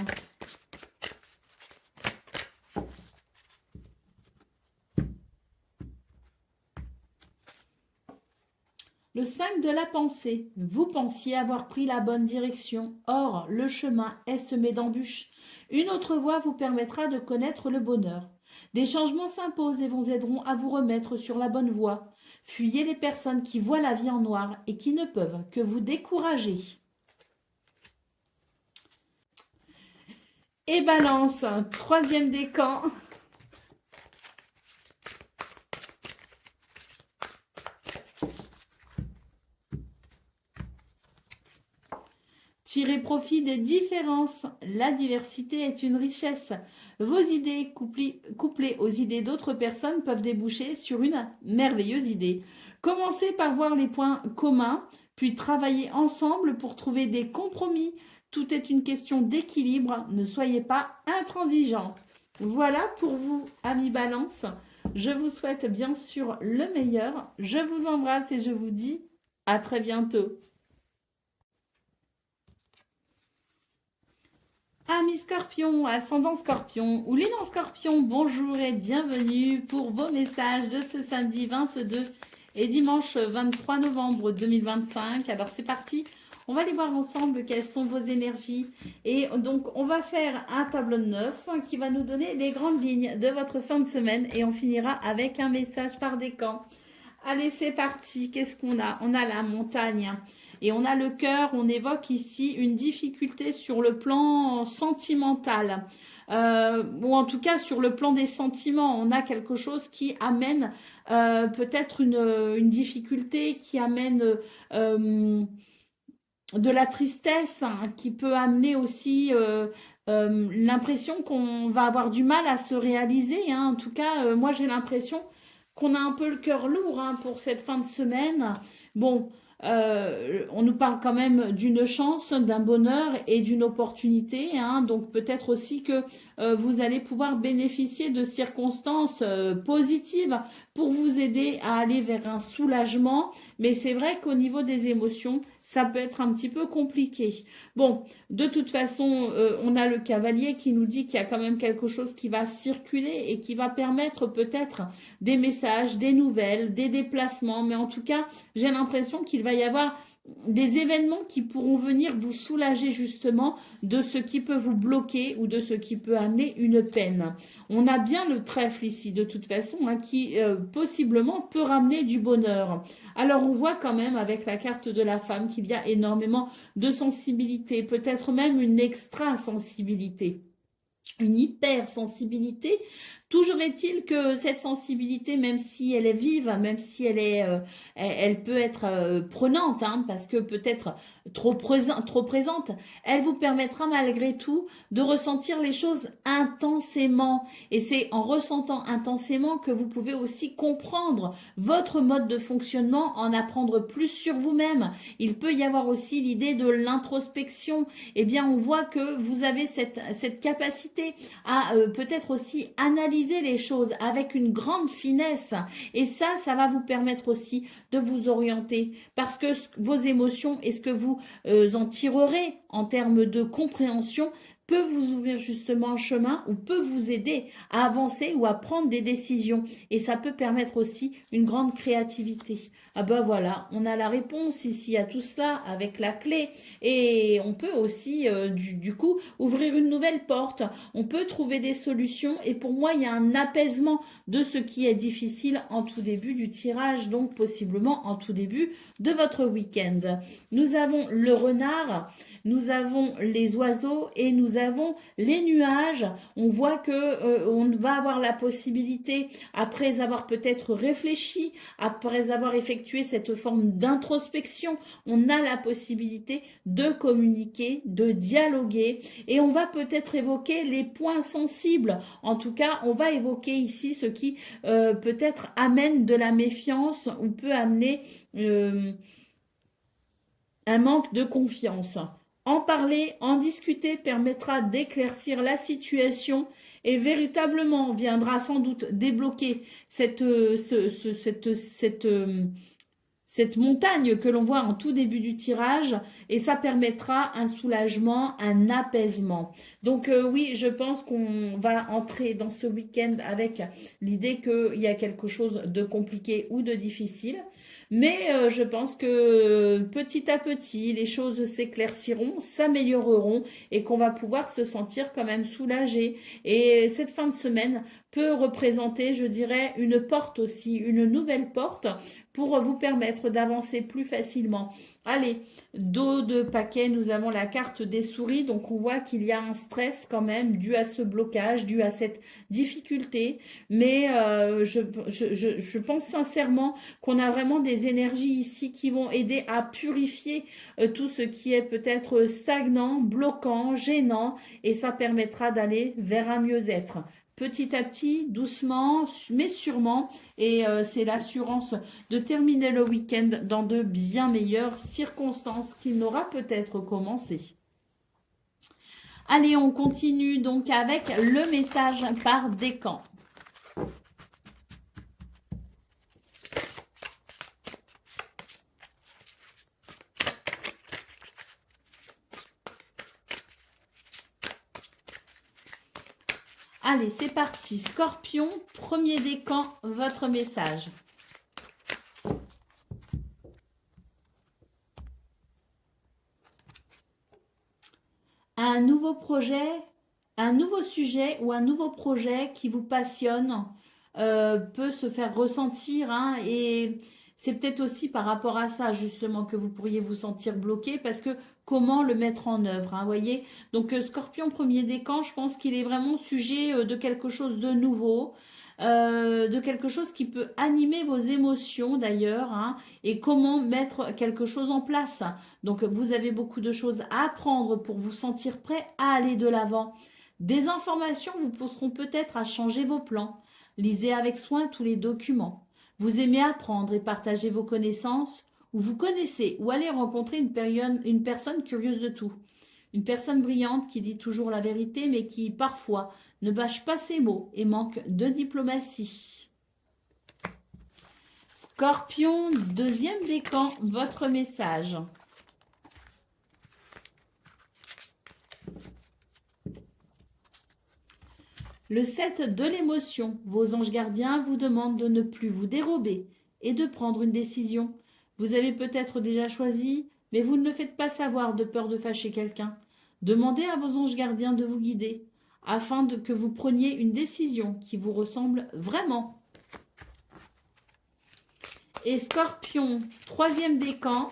Le 5 de la pensée. Vous pensiez avoir pris la bonne direction. Or, le chemin est semé d'embûches. Une autre voie vous permettra de connaître le bonheur. Des changements s'imposent et vous aideront à vous remettre sur la bonne voie. Fuyez les personnes qui voient la vie en noir et qui ne peuvent que vous décourager. Et Balance, troisième décan. Tirez profit des différences. La diversité est une richesse. Vos idées couplées aux idées d'autres personnes peuvent déboucher sur une merveilleuse idée. Commencez par voir les points communs, puis travaillez ensemble pour trouver des compromis. Tout est une question d'équilibre. Ne soyez pas intransigeants. Voilà pour vous, amis Balance. Je vous souhaite bien sûr le meilleur. Je vous embrasse et je vous dis à très bientôt. Amis Scorpion, ascendant Scorpion ou lune en Scorpion, bonjour et bienvenue pour vos messages de ce samedi 22 et dimanche 23 novembre 2025. Alors c'est parti, on va aller voir ensemble quelles sont vos énergies. Et donc on va faire un tableau de 9 qui va nous donner les grandes lignes de votre fin de semaine et on finira avec un message par décan. Allez, c'est parti, qu'est-ce qu'on a? On a la montagne. Et on a le cœur, on évoque ici une difficulté sur le plan sentimental. Ou en tout cas sur le plan des sentiments, on a quelque chose qui amène peut-être une difficulté, qui amène de la tristesse, hein, qui peut amener aussi l'impression qu'on va avoir du mal à se réaliser, hein. En tout cas, moi j'ai l'impression qu'on a un peu le cœur lourd, hein, pour cette fin de semaine. Bon, On nous parle quand même d'une chance, d'un bonheur et d'une opportunité, hein. Donc peut-être aussi que vous allez pouvoir bénéficier de circonstances positives pour vous aider à aller vers un soulagement. Mais c'est vrai qu'au niveau des émotions, ça peut être un petit peu compliqué. Bon, de toute façon, on a le cavalier qui nous dit qu'il y a quand même quelque chose qui va circuler et qui va permettre peut-être des messages, des nouvelles, des déplacements. Mais en tout cas, j'ai l'impression qu'il va y avoir des événements qui pourront venir vous soulager justement de ce qui peut vous bloquer ou de ce qui peut amener une peine. On a bien le trèfle ici de toute façon, hein, qui possiblement peut ramener du bonheur. Alors on voit quand même avec la carte de la femme qu'il y a énormément de sensibilité, peut-être même une extra-sensibilité, une hypersensibilité. Toujours est-il que cette sensibilité, même si elle est vive, même si elle peut être prenante, hein, parce que peut-être trop présente, elle vous permettra malgré tout de ressentir les choses intensément. Et c'est en ressentant intensément que vous pouvez aussi comprendre votre mode de fonctionnement, en apprendre plus sur vous-même. Il peut y avoir aussi l'idée de l'introspection. Eh bien, on voit que vous avez cette capacité à peut-être aussi analyser les choses avec une grande finesse. Et ça va vous permettre aussi de vous orienter, parce que vos émotions et ce que vous en tirerez en termes de compréhension peut vous ouvrir justement un chemin ou peut vous aider à avancer ou à prendre des décisions. Et ça peut permettre aussi une grande créativité. Ah ben voilà, on a la réponse ici à tout cela avec la clé. Et on peut aussi, du coup, ouvrir une nouvelle porte. On peut trouver des solutions. Et pour moi, il y a un apaisement de ce qui est difficile en tout début du tirage, donc possiblement en tout début de votre week-end. Nous avons le renard, nous avons les oiseaux et nous avons les nuages. On voit que on va avoir la possibilité, après avoir peut-être réfléchi, après avoir effectué cette forme d'introspection, on a la possibilité de communiquer, de dialoguer, et on va peut-être évoquer les points sensibles. En tout cas, on va évoquer ici ce qui peut-être amène de la méfiance ou peut amener un manque de confiance. En parler, en discuter permettra d'éclaircir la situation et véritablement viendra sans doute débloquer cette montagne que l'on voit en tout début du tirage, et ça permettra un soulagement, un apaisement. Donc oui, je pense qu'on va entrer dans ce week-end avec l'idée qu'il y a quelque chose de compliqué ou de difficile. Mais je pense que petit à petit, les choses s'éclairciront, s'amélioreront et qu'on va pouvoir se sentir quand même soulagé. Et cette fin de semaine peut représenter, je dirais, une porte aussi, une nouvelle porte pour vous permettre d'avancer plus facilement. Allez, dos de paquet, nous avons la carte des souris. Donc, on voit qu'il y a un stress quand même dû à ce blocage, dû à cette difficulté. Mais je pense sincèrement qu'on a vraiment des énergies ici qui vont aider à purifier tout ce qui est peut-être stagnant, bloquant, gênant. Et ça permettra d'aller vers un mieux-être. Petit à petit, doucement, mais sûrement. Et c'est l'assurance de terminer le week-end dans de bien meilleures circonstances qu'il n'aura peut-être commencé. Allez, on continue donc avec le message par décan. Allez, c'est parti. Scorpion, premier décan, votre message. Un nouveau projet, un nouveau sujet ou un nouveau projet qui vous passionne peut se faire ressentir, hein, et c'est peut-être aussi par rapport à ça justement que vous pourriez vous sentir bloqué, parce que comment le mettre en œuvre, hein, voyez. Donc Scorpion premier décan, je pense qu'il est vraiment sujet de quelque chose de nouveau, de quelque chose qui peut animer vos émotions d'ailleurs, hein, et comment mettre quelque chose en place. Donc vous avez beaucoup de choses à apprendre pour vous sentir prêt à aller de l'avant. Des informations vous pousseront peut-être à changer vos plans. Lisez avec soin tous les documents. Vous aimez apprendre et partager vos connaissances, où vous connaissez ou allez rencontrer une personne curieuse de tout. Une personne brillante qui dit toujours la vérité, mais qui parfois ne bâche pas ses mots et manque de diplomatie. Scorpion, deuxième décan, votre message. Le 7 de l'émotion, vos anges gardiens vous demandent de ne plus vous dérober et de prendre une décision. Vous avez peut-être déjà choisi, mais vous ne le faites pas savoir de peur de fâcher quelqu'un. Demandez à vos anges gardiens de vous guider, afin que vous preniez une décision qui vous ressemble vraiment. Et Scorpion, troisième décan.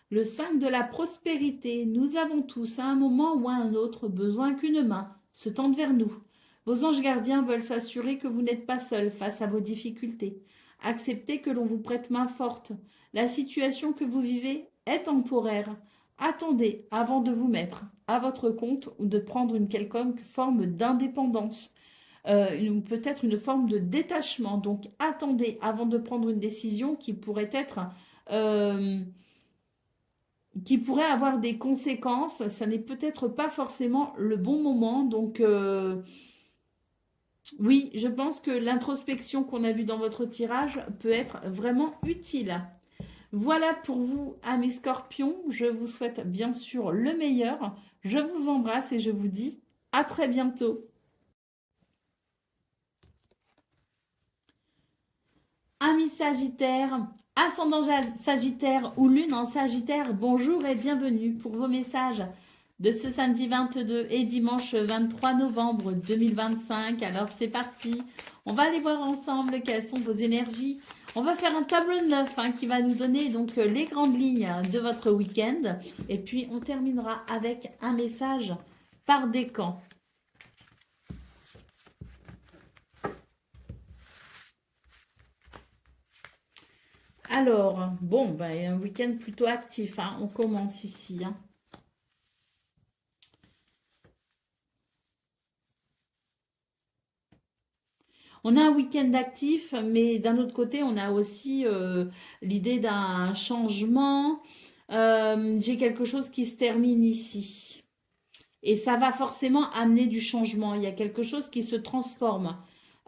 Le 5 de la prospérité. Nous avons tous, à un moment ou à un autre, besoin qu'une main se tende vers nous. Vos anges gardiens veulent s'assurer que vous n'êtes pas seul face à vos difficultés. Acceptez que l'on vous prête main forte. La situation que vous vivez est temporaire. Attendez avant de vous mettre à votre compte ou de prendre une quelconque forme d'indépendance. Peut-être une forme de détachement. Donc attendez avant de prendre une décision qui pourrait être... qui pourrait avoir des conséquences. Ça n'est peut-être pas forcément le bon moment. Donc, oui, je pense que l'introspection qu'on a vue dans votre tirage peut être vraiment utile. Voilà pour vous, amis scorpions. Je vous souhaite bien sûr le meilleur. Je vous embrasse et je vous dis à très bientôt. Amis Sagittaire, ascendant Sagittaire ou lune en Sagittaire, bonjour et bienvenue pour vos messages de ce samedi 22 et dimanche 23 novembre 2025. Alors c'est parti, on va aller voir ensemble quelles sont vos énergies. On va faire un tableau de neuf qui va nous donner donc les grandes lignes de votre week-end. Et puis on terminera avec un message par décan. Alors, bon, ben, un week-end plutôt actif. On commence ici. On a un week-end actif, mais d'un autre côté, on a aussi l'idée d'un changement. J'ai quelque chose qui se termine ici. Et ça va forcément amener du changement. Il y a quelque chose qui se transforme.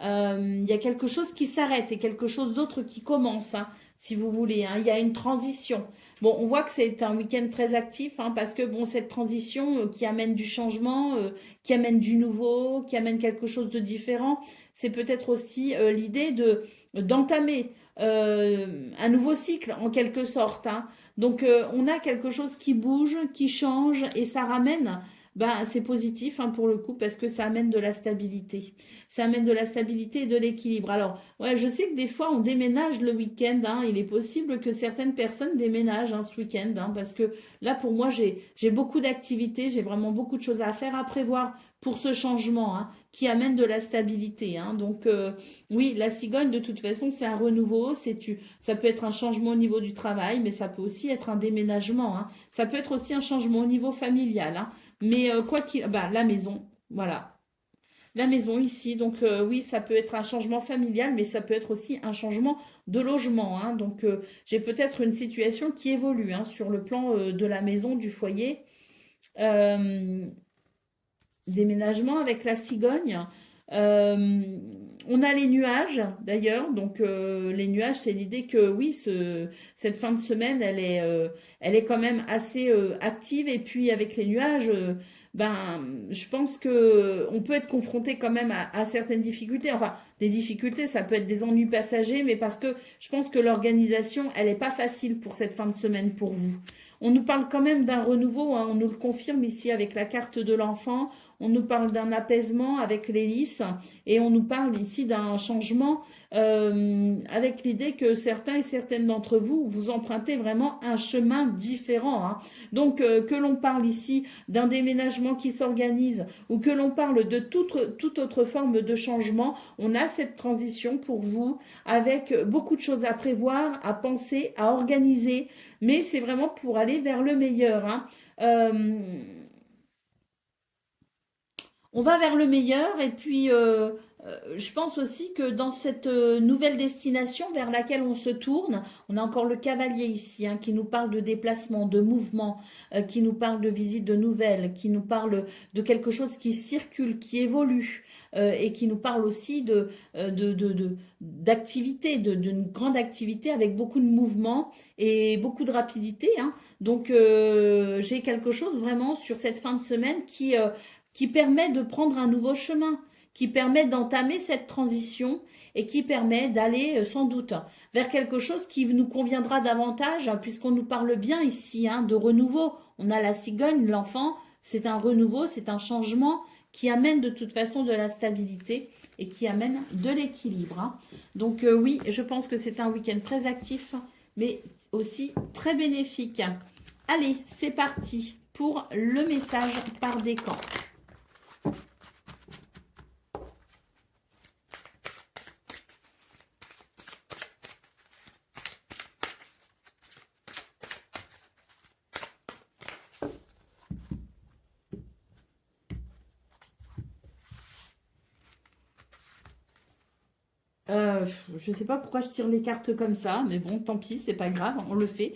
Il y a quelque chose qui s'arrête et quelque chose d'autre qui commence, si vous voulez. Il y a une transition. Bon, on voit que c'est un week-end très actif parce que bon, cette transition qui amène du changement, qui amène du nouveau, qui amène quelque chose de différent, c'est peut-être aussi l'idée d'entamer un nouveau cycle en quelque sorte. Donc, on a quelque chose qui bouge, qui change et ça ramène. Ben, c'est positif pour le coup parce que ça amène de la stabilité. Ça amène de la stabilité et de l'équilibre. Alors, ouais, je sais que des fois, on déménage le week-end. Il est possible que certaines personnes déménagent ce week-end parce que là, pour moi, j'ai beaucoup d'activités, j'ai vraiment beaucoup de choses à faire, à prévoir pour ce changement qui amène de la stabilité. Donc, oui, la cigogne, de toute façon, c'est un renouveau. Ça peut être un changement au niveau du travail, mais ça peut aussi être un déménagement. Ça peut être aussi un changement au niveau familial. Mais quoi qu'il... Bah, la maison, voilà. La maison ici, donc oui, ça peut être un changement familial, mais ça peut être aussi un changement de logement. Donc, j'ai peut-être une situation qui évolue sur le plan de la maison, du foyer. Déménagement avec la cigogne. On a les nuages d'ailleurs, donc les nuages, c'est l'idée que oui, cette fin de semaine, elle est quand même assez active. Et puis avec les nuages, ben, je pense que on peut être confronté quand même à certaines difficultés. Enfin, des difficultés, ça peut être des ennuis passagers, mais parce que je pense que l'organisation, elle n'est pas facile pour cette fin de semaine pour vous. On nous parle quand même d'un renouveau, on nous le confirme ici avec la carte de l'enfant. On nous parle d'un apaisement avec l'hélice et on nous parle ici d'un changement avec l'idée que certains et certaines d'entre vous, vous empruntez vraiment un chemin différent. Donc, que l'on parle ici d'un déménagement qui s'organise ou que l'on parle de toute autre forme de changement, on a cette transition pour vous avec beaucoup de choses à prévoir, à penser, à organiser, mais c'est vraiment pour aller vers le meilleur. On va vers le meilleur et puis je pense aussi que dans cette nouvelle destination vers laquelle on se tourne, on a encore le cavalier ici hein, qui nous parle de déplacement, de mouvement, qui nous parle de visite de nouvelles, qui nous parle de quelque chose qui circule, qui évolue et qui nous parle aussi d'activité, d'une grande activité avec beaucoup de mouvement et beaucoup de rapidité. Hein. Donc j'ai quelque chose vraiment sur cette fin de semaine qui permet de prendre un nouveau chemin, qui permet d'entamer cette transition et qui permet d'aller sans doute vers quelque chose qui nous conviendra davantage, hein, puisqu'on nous parle bien ici hein, de renouveau. On a la cigogne, l'enfant, c'est un renouveau, c'est un changement qui amène de toute façon de la stabilité et qui amène de l'équilibre. Hein. Donc oui, je pense que c'est un week-end très actif, mais aussi très bénéfique. Allez, c'est parti pour le message par décan. Je ne sais pas pourquoi je tire les cartes comme ça, mais bon, tant pis, c'est pas grave, on le fait.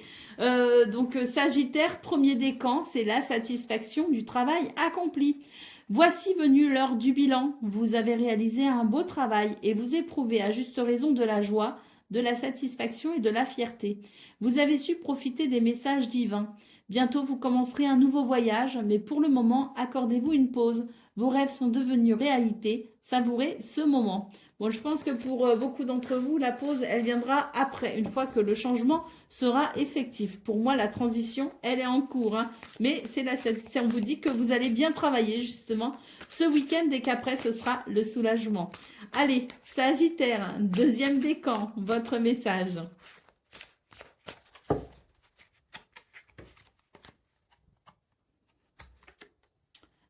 Donc, Sagittaire, premier décan, c'est la satisfaction du travail accompli. Voici venue l'heure du bilan. Vous avez réalisé un beau travail et vous éprouvez à juste raison de la joie, de la satisfaction et de la fierté. Vous avez su profiter des messages divins. Bientôt, vous commencerez un nouveau voyage, mais pour le moment, accordez-vous une pause. Vos rêves sont devenus réalité. Savourez ce moment. Bon, je pense que pour beaucoup d'entre vous, la pause, elle viendra après, une fois que le changement sera effectif. Pour moi, la transition, elle est en cours. Hein. Mais c'est là, on vous dit que vous allez bien travailler, justement, ce week-end et qu'après, ce sera le soulagement. Allez, Sagittaire, deuxième décan, votre message.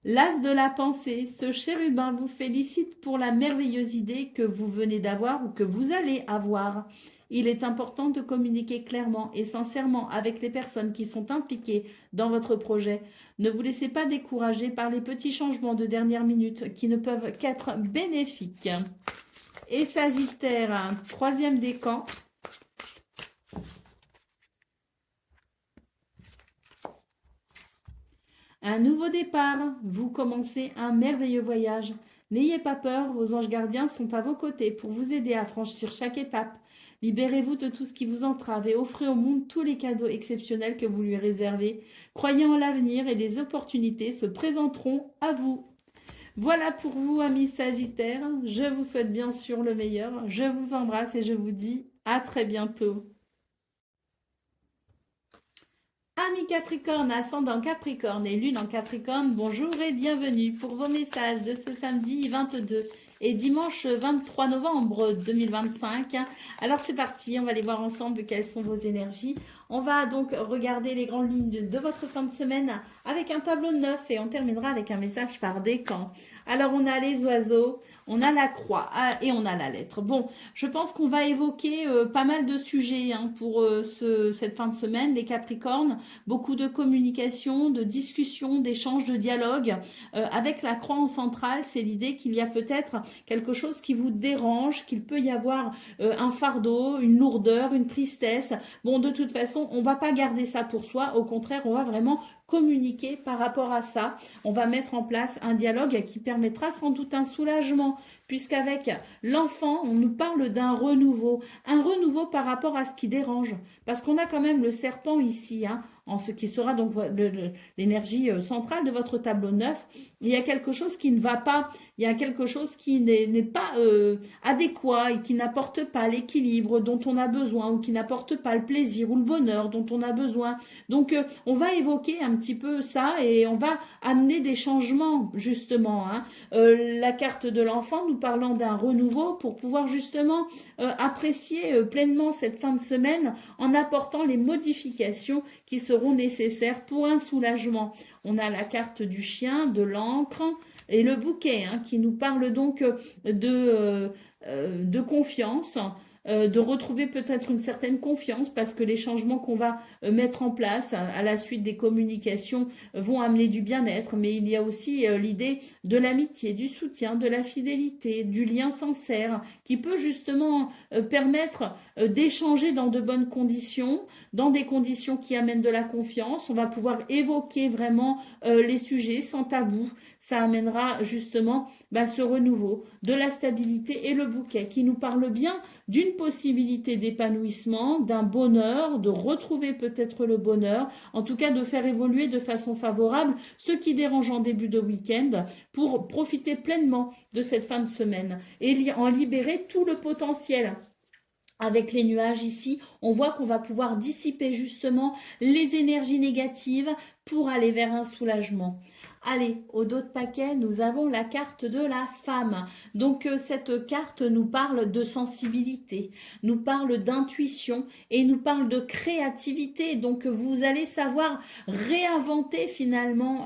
L'as de la pensée, ce chérubin vous félicite pour la merveilleuse idée que vous venez d'avoir ou que vous allez avoir. Il est important de communiquer clairement et sincèrement avec les personnes qui sont impliquées dans votre projet. Ne vous laissez pas décourager par les petits changements de dernière minute qui ne peuvent qu'être bénéfiques. Et Sagittaire, troisième décan. Un nouveau départ, vous commencez un merveilleux voyage. N'ayez pas peur, vos anges gardiens sont à vos côtés pour vous aider à franchir chaque étape. Libérez-vous de tout ce qui vous entrave et offrez au monde tous les cadeaux exceptionnels que vous lui réservez. Croyez en l'avenir et des opportunités se présenteront à vous. Voilà pour vous, amis Sagittaires. Je vous souhaite bien sûr le meilleur. Je vous embrasse et je vous dis à très bientôt. Amis Capricorne, ascendant Capricorne et lune en Capricorne, bonjour et bienvenue pour vos messages de ce samedi 22 et dimanche 23 novembre 2025. Alors c'est parti, on va aller voir ensemble quelles sont vos énergies. On va donc regarder les grandes lignes de votre fin de semaine avec un tableau de 9 et on terminera avec un message par décan. Alors on a les oiseaux, on a la croix et on a la lettre. Bon, je pense qu'on va évoquer pas mal de sujets hein, pour cette fin de semaine, les Capricornes. Beaucoup de communication, de discussion, d'échange, de dialogue. Avec la croix en centrale, c'est l'idée qu'il y a peut-être quelque chose qui vous dérange, qu'il peut y avoir un fardeau, une lourdeur, une tristesse. Bon, de toute façon, on ne va pas garder ça pour soi. Au contraire, on va vraiment communiquer par rapport à ça. On va mettre en place un dialogue qui permettra sans doute un soulagement, puisqu'avec l'enfant, on nous parle d'un renouveau. Un renouveau par rapport à ce qui dérange. Parce qu'on a quand même le serpent ici, hein, en ce qui sera donc l'énergie centrale de votre tableau 9. Il y a quelque chose qui ne va pas, il y a quelque chose qui n'est pas adéquat et qui n'apporte pas l'équilibre dont on a besoin ou qui n'apporte pas le plaisir ou le bonheur dont on a besoin. Donc, on va évoquer un petit peu ça et on va amener des changements, justement. Hein. La carte de l'enfant nous parlant d'un renouveau pour pouvoir justement apprécier pleinement cette fin de semaine en apportant les modifications qui seront nécessaires pour un soulagement. On a la carte du chien, de l'encre et le bouquet hein, qui nous parle donc de confiance, de retrouver peut-être une certaine confiance parce que les changements qu'on va mettre en place à la suite des communications vont amener du bien-être, mais il y a aussi l'idée de l'amitié, du soutien, de la fidélité, du lien sincère qui peut justement permettre d'échanger dans de bonnes conditions, dans des conditions qui amènent de la confiance. On va pouvoir évoquer vraiment les sujets sans tabou. Ça amènera justement ce renouveau, de la stabilité et le bouquet qui nous parle bien d'une possibilité d'épanouissement, d'un bonheur, de retrouver peut-être le bonheur, en tout cas de faire évoluer de façon favorable ce qui dérange en début de week-end pour profiter pleinement de cette fin de semaine et en libérer tout le potentiel. Avec les nuages ici, on voit qu'on va pouvoir dissiper justement les énergies négatives pour aller vers un soulagement. Allez, au dos de paquet, nous avons la carte de la femme. Donc cette carte nous parle de sensibilité, nous parle d'intuition et nous parle de créativité. Donc vous allez savoir réinventer finalement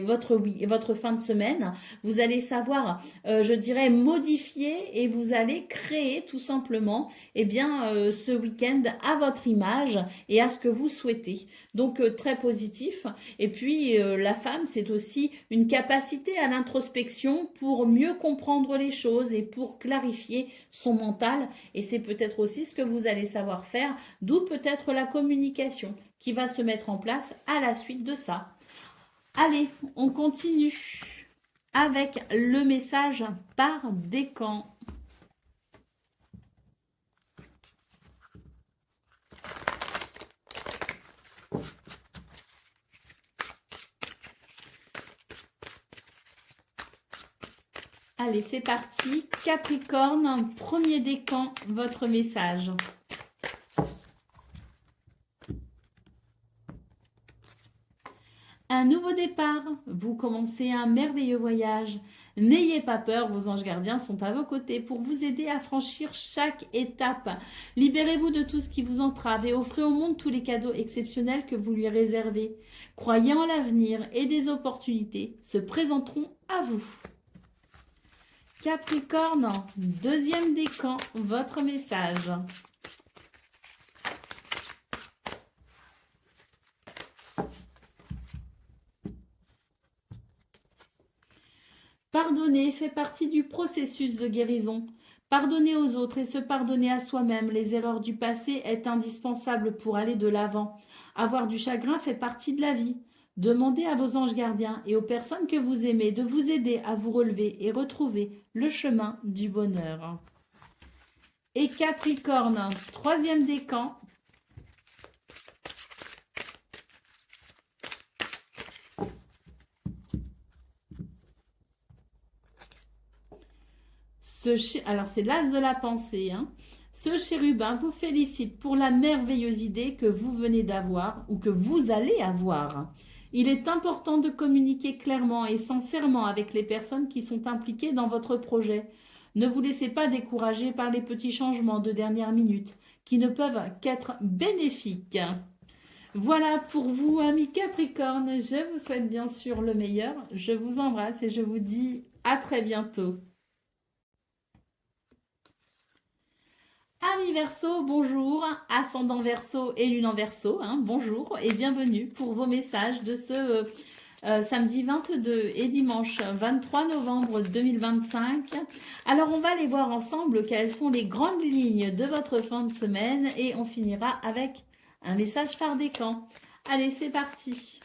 votre fin de semaine. Vous allez savoir, je dirais, modifier et vous allez créer tout simplement ce week-end à votre image et à ce que vous souhaitez. Donc très positif. Et puis la femme, c'est aussi une capacité à l'introspection pour mieux comprendre les choses et pour clarifier son mental. Et c'est peut-être aussi ce que vous allez savoir faire, d'où peut-être la communication qui va se mettre en place à la suite de ça. Allez, on continue avec le message par décan. Allez, c'est parti. Capricorne, premier décan, votre message. Un nouveau départ. Vous commencez un merveilleux voyage. N'ayez pas peur, vos anges gardiens sont à vos côtés pour vous aider à franchir chaque étape. Libérez-vous de tout ce qui vous entrave et offrez au monde tous les cadeaux exceptionnels que vous lui réservez. Croyez en l'avenir et des opportunités se présenteront à vous. Capricorne, deuxième décan, votre message. Pardonner fait partie du processus de guérison. Pardonner aux autres et se pardonner à soi-même les erreurs du passé est indispensable pour aller de l'avant. Avoir du chagrin fait partie de la vie. Demandez à vos anges gardiens et aux personnes que vous aimez de vous aider à vous relever et retrouver le chemin du bonheur. Et Capricorne, troisième décan. Alors c'est l'as de la pensée. Ce chérubin vous félicite pour la merveilleuse idée que vous venez d'avoir ou que vous allez avoir. Il est important de communiquer clairement et sincèrement avec les personnes qui sont impliquées dans votre projet. Ne vous laissez pas décourager par les petits changements de dernière minute qui ne peuvent qu'être bénéfiques. Voilà pour vous, amis Capricorne. Je vous souhaite bien sûr le meilleur. Je vous embrasse et je vous dis à très bientôt. Amis Verseau, bonjour, ascendant Verseau et lune en Verseau, bonjour et bienvenue pour vos messages de ce samedi 22 et dimanche 23 novembre 2025. Alors on va aller voir ensemble quelles sont les grandes lignes de votre fin de semaine et on finira avec un message par décan. Allez, c'est parti.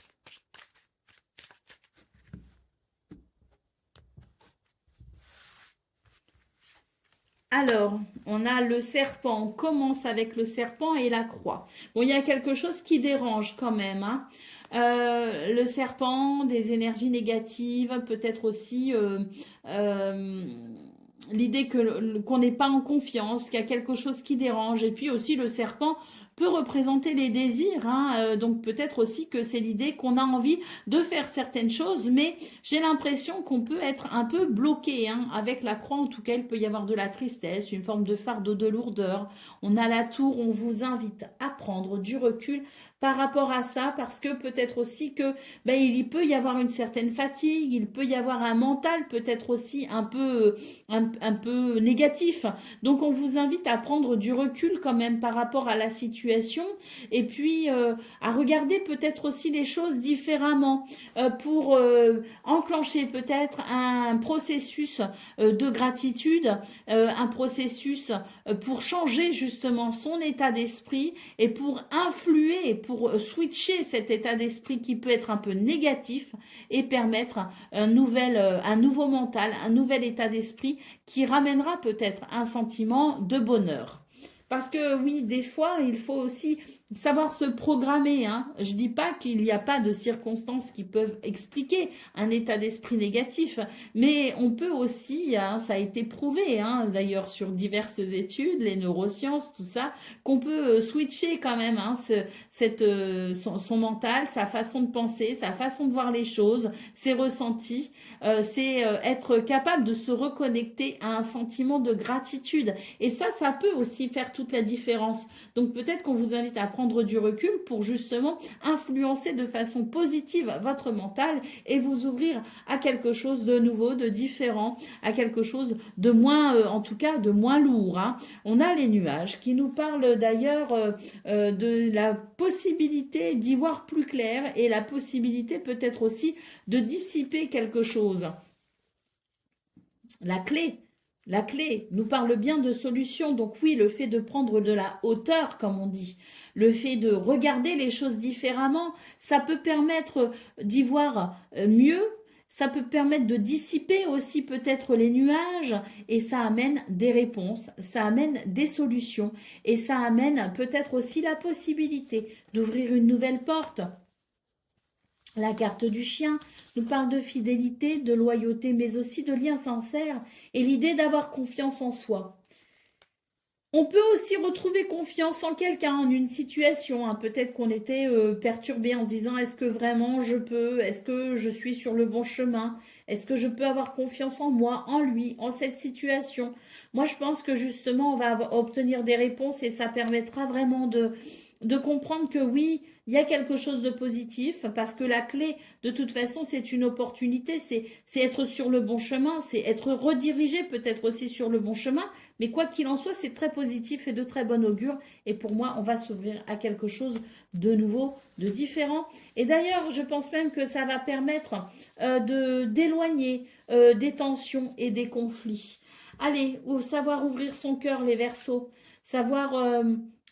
Alors, on a le serpent, on commence avec le serpent et la croix. Bon, il y a quelque chose qui dérange quand même. Le serpent, des énergies négatives, peut-être aussi l'idée qu'on n'est pas en confiance, qu'il y a quelque chose qui dérange. Et puis aussi le serpent peut représenter les désirs, hein, donc peut-être aussi que c'est l'idée qu'on a envie de faire certaines choses, mais j'ai l'impression qu'on peut être un peu bloqué, hein, avec la croix. En tout cas, il peut y avoir de la tristesse, une forme de fardeau, de lourdeur. On a la tour, on vous invite à prendre du recul par rapport à ça, parce que peut-être aussi que ben, il y peut y avoir une certaine fatigue, il peut y avoir un mental peut-être aussi un peu négatif. Donc on vous invite à prendre du recul quand même par rapport à la situation, et puis à regarder peut-être aussi les choses différemment, pour enclencher peut-être un processus de gratitude, un processus pour changer justement son état d'esprit et pour influer, pour switcher cet état d'esprit qui peut être un peu négatif et permettre un nouveau mental, un nouvel état d'esprit qui ramènera peut-être un sentiment de bonheur. Parce que oui, des fois, il faut aussi savoir se programmer, hein. Je dis pas qu'il n'y a pas de circonstances qui peuvent expliquer un état d'esprit négatif, mais on peut aussi, hein, ça a été prouvé, hein, d'ailleurs sur diverses études, les neurosciences, tout ça, qu'on peut switcher quand même, hein, son mental, sa façon de penser, sa façon de voir les choses, ses ressentis. C'est être capable de se reconnecter à un sentiment de gratitude. Et ça peut aussi faire toute la différence. Donc peut-être qu'on vous invite à prendre du recul pour justement influencer de façon positive votre mental et vous ouvrir à quelque chose de nouveau, de différent, à quelque chose de moins, en tout cas, de moins lourd, hein. On a les nuages qui nous parlent d'ailleurs de la possibilité d'y voir plus clair et la possibilité peut-être aussi de dissiper quelque chose. La clé, la clé nous parle bien de solution. Donc oui, le fait de prendre de la hauteur, comme on dit, le fait de regarder les choses différemment, ça peut permettre d'y voir mieux. Ça peut permettre de dissiper aussi peut-être les nuages et ça amène des réponses, ça amène des solutions et ça amène peut-être aussi la possibilité d'ouvrir une nouvelle porte. La carte du chien nous parle de fidélité, de loyauté, mais aussi de liens sincères et l'idée d'avoir confiance en soi. On peut aussi retrouver confiance en quelqu'un, en une situation, hein. Peut-être qu'on était perturbé en se disant est-ce que vraiment je peux, est-ce que je suis sur le bon chemin, est-ce que je peux avoir confiance en moi, en lui, en cette situation. Moi, je pense que justement, on va obtenir des réponses et ça permettra vraiment de comprendre que oui, il y a quelque chose de positif parce que la clé, de toute façon, c'est une opportunité, c'est être sur le bon chemin, c'est être redirigé peut-être aussi sur le bon chemin, mais quoi qu'il en soit, c'est très positif et de très bon augure. Et pour moi, on va s'ouvrir à quelque chose de nouveau, de différent. Et d'ailleurs, je pense même que ça va permettre d'éloigner des tensions et des conflits. Allez, savoir ouvrir son cœur, les Verseaux, savoir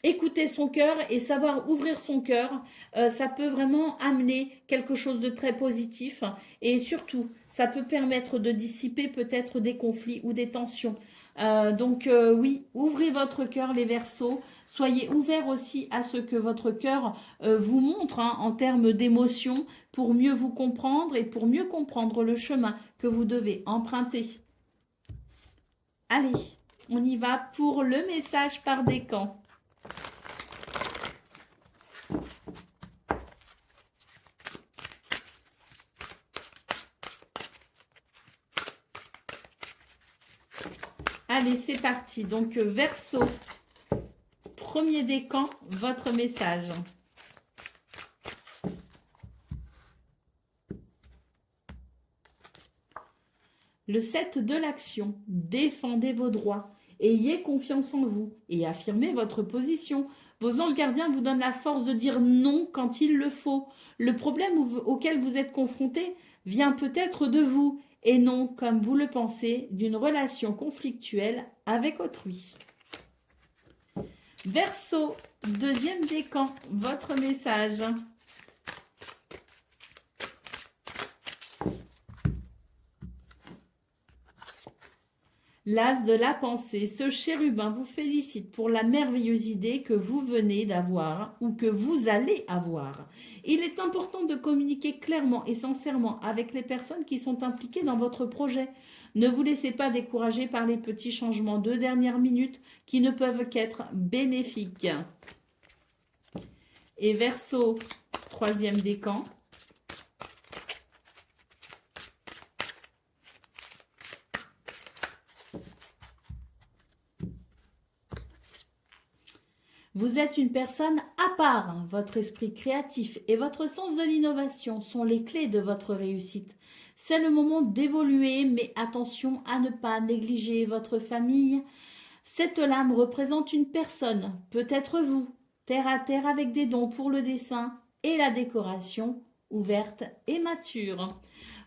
écouter son cœur et savoir ouvrir son cœur, ça peut vraiment amener quelque chose de très positif et surtout, ça peut permettre de dissiper peut-être des conflits ou des tensions. Donc oui, ouvrez votre cœur les Verseaux, soyez ouverts aussi à ce que votre cœur vous montre, hein, en termes d'émotions pour mieux vous comprendre et pour mieux comprendre le chemin que vous devez emprunter. Allez, on y va pour le message par décan. Allez, c'est parti. Donc, Verseau, premier décan, votre message. Le 7 de l'action. Défendez vos droits. Ayez confiance en vous et affirmez votre position. Vos anges gardiens vous donnent la force de dire non quand il le faut. Le problème auquel vous êtes confronté vient peut-être de vous et non, comme vous le pensez, d'une relation conflictuelle avec autrui. Verseau, deuxième décan, votre message. L'as de la pensée, ce chérubin vous félicite pour la merveilleuse idée que vous venez d'avoir ou que vous allez avoir. Il est important de communiquer clairement et sincèrement avec les personnes qui sont impliquées dans votre projet. Ne vous laissez pas décourager par les petits changements de dernière minute qui ne peuvent qu'être bénéfiques. Et Verseau, troisième décan. Vous êtes une personne à part. Votre esprit créatif et votre sens de l'innovation sont les clés de votre réussite. C'est le moment d'évoluer, mais attention à ne pas négliger votre famille. Cette lame représente une personne, peut-être vous, terre à terre avec des dons pour le dessin et la décoration, ouverte et mature.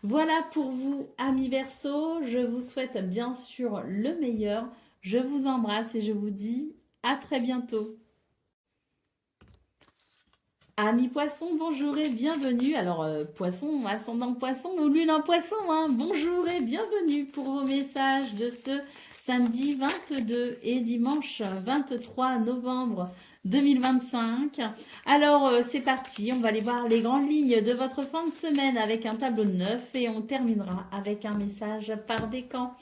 Voilà pour vous, amis Verseau. Je vous souhaite bien sûr le meilleur. Je vous embrasse et je vous dis à très bientôt. Amis poissons, bonjour et bienvenue. Alors, poisson, ascendant poisson ou lune en poisson, hein. Bonjour et bienvenue pour vos messages de ce samedi 22 et dimanche 23 novembre 2025. Alors, c'est parti, on va aller voir les grandes lignes de votre fin de semaine avec un tableau de 9 et on terminera avec un message par décan.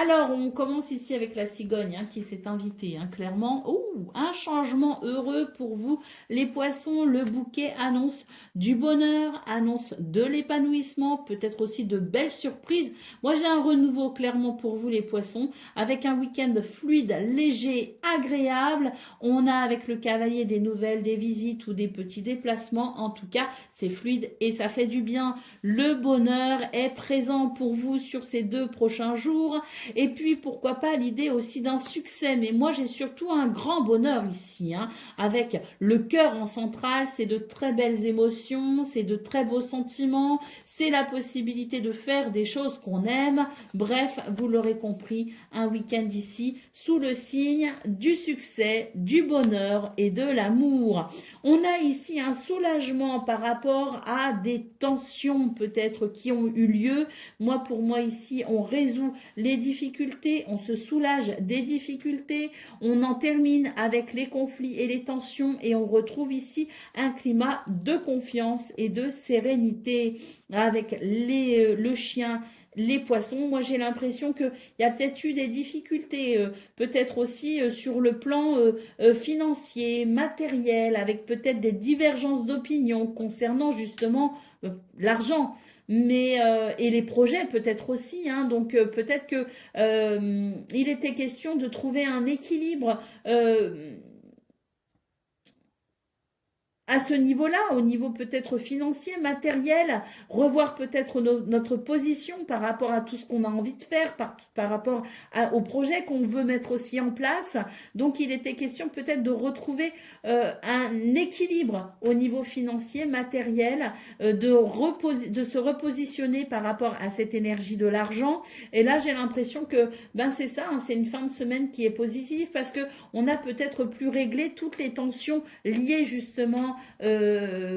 Alors, on commence ici avec la cigogne hein, qui s'est invitée, hein, clairement. Ouh, un changement heureux pour vous, les poissons. Le bouquet annonce du bonheur, annonce de l'épanouissement, peut-être aussi de belles surprises. Moi, j'ai un renouveau clairement pour vous, les poissons, avec un week-end fluide, léger, agréable. On a avec le cavalier des nouvelles, des visites ou des petits déplacements. En tout cas, c'est fluide et ça fait du bien. Le bonheur est présent pour vous sur ces 2 prochains jours. Et puis, pourquoi pas l'idée aussi d'un succès. Mais moi, j'ai surtout un grand bonheur ici, hein, avec le cœur en centrale. C'est de très belles émotions, c'est de très beaux sentiments, c'est la possibilité de faire des choses qu'on aime. Bref, vous l'aurez compris, un week-end ici sous le signe du succès, du bonheur et de l'amour. On a ici un soulagement par rapport à des tensions peut-être qui ont eu lieu. Pour moi ici, on résout les difficultés, on se soulage des difficultés, on en termine avec les conflits et les tensions et on retrouve ici un climat de confiance et de sérénité avec le chien, les poissons. Moi, j'ai l'impression qu'il y a peut-être eu des difficultés, peut-être aussi sur le plan financier, matériel, avec peut-être des divergences d'opinion concernant justement l'argent. Mais et les projets peut-être aussi hein, donc peut-être que il était question de trouver un équilibre à ce niveau-là, au niveau peut-être financier, matériel, revoir peut-être notre position par rapport à tout ce qu'on a envie de faire, par rapport au projet qu'on veut mettre aussi en place. Donc, il était question peut-être de retrouver un équilibre au niveau financier, matériel, de se repositionner par rapport à cette énergie de l'argent. Et là, j'ai l'impression que c'est ça, hein, c'est une fin de semaine qui est positive parce que on a peut-être plus réglé toutes les tensions liées justement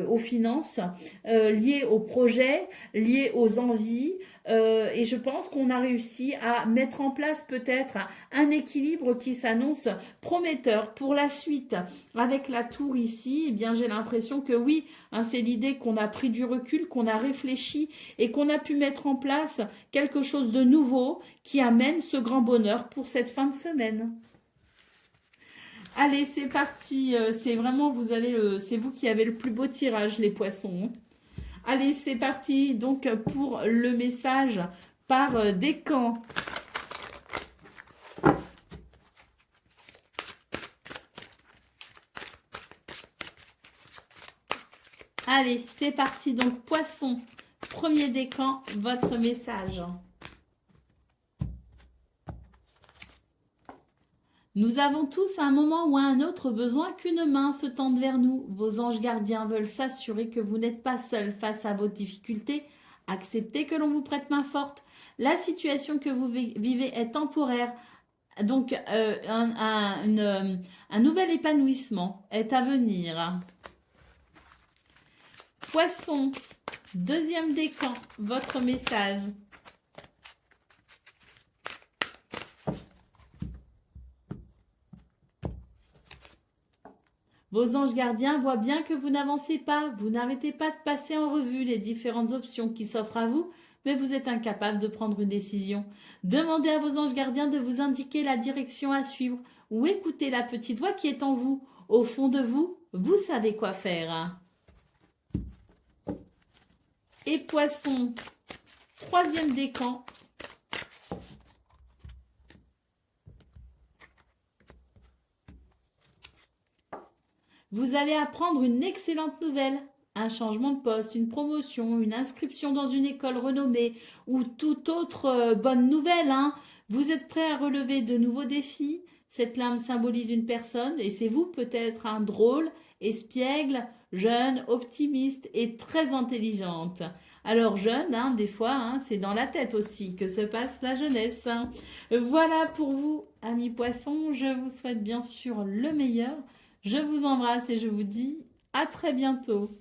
aux finances, liées aux projets, liées aux envies. Et je pense qu'on a réussi à mettre en place peut-être un équilibre qui s'annonce prometteur pour la suite. Avec la tour ici, eh bien j'ai l'impression que oui, hein, c'est l'idée qu'on a pris du recul, qu'on a réfléchi et qu'on a pu mettre en place quelque chose de nouveau qui amène ce grand bonheur pour cette fin de semaine. Allez, c'est parti. C'est vraiment, c'est vous qui avez le plus beau tirage, les poissons. Allez, c'est parti. Donc, pour le message par décan. Allez, c'est parti. Donc, poisson, premier décan, votre message. Nous avons tous à un moment ou à un autre besoin qu'une main se tende vers nous. Vos anges gardiens veulent s'assurer que vous n'êtes pas seul face à vos difficultés. Acceptez que l'on vous prête main forte. La situation que vous vivez est temporaire. Donc, un nouvel épanouissement est à venir. Poisson, deuxième décan, votre message. Vos anges gardiens voient bien que vous n'avancez pas, vous n'arrêtez pas de passer en revue les différentes options qui s'offrent à vous, mais vous êtes incapable de prendre une décision. Demandez à vos anges gardiens de vous indiquer la direction à suivre ou écoutez la petite voix qui est en vous, au fond de vous. vous savez quoi faire, hein. Et Poisson, troisième décan. Vous allez apprendre une excellente nouvelle. Un changement de poste, une promotion, une inscription dans une école renommée ou toute autre bonne nouvelle, hein. Vous êtes prêt à relever de nouveaux défis. Cette lame symbolise une personne et c'est vous peut-être un drôle, espiègle, jeune, optimiste et très intelligente. Alors jeune, hein, des fois, hein, c'est dans la tête aussi que se passe la jeunesse, hein. Voilà pour vous, amis poissons. Je vous souhaite bien sûr le meilleur. Je vous embrasse et je vous dis à très bientôt.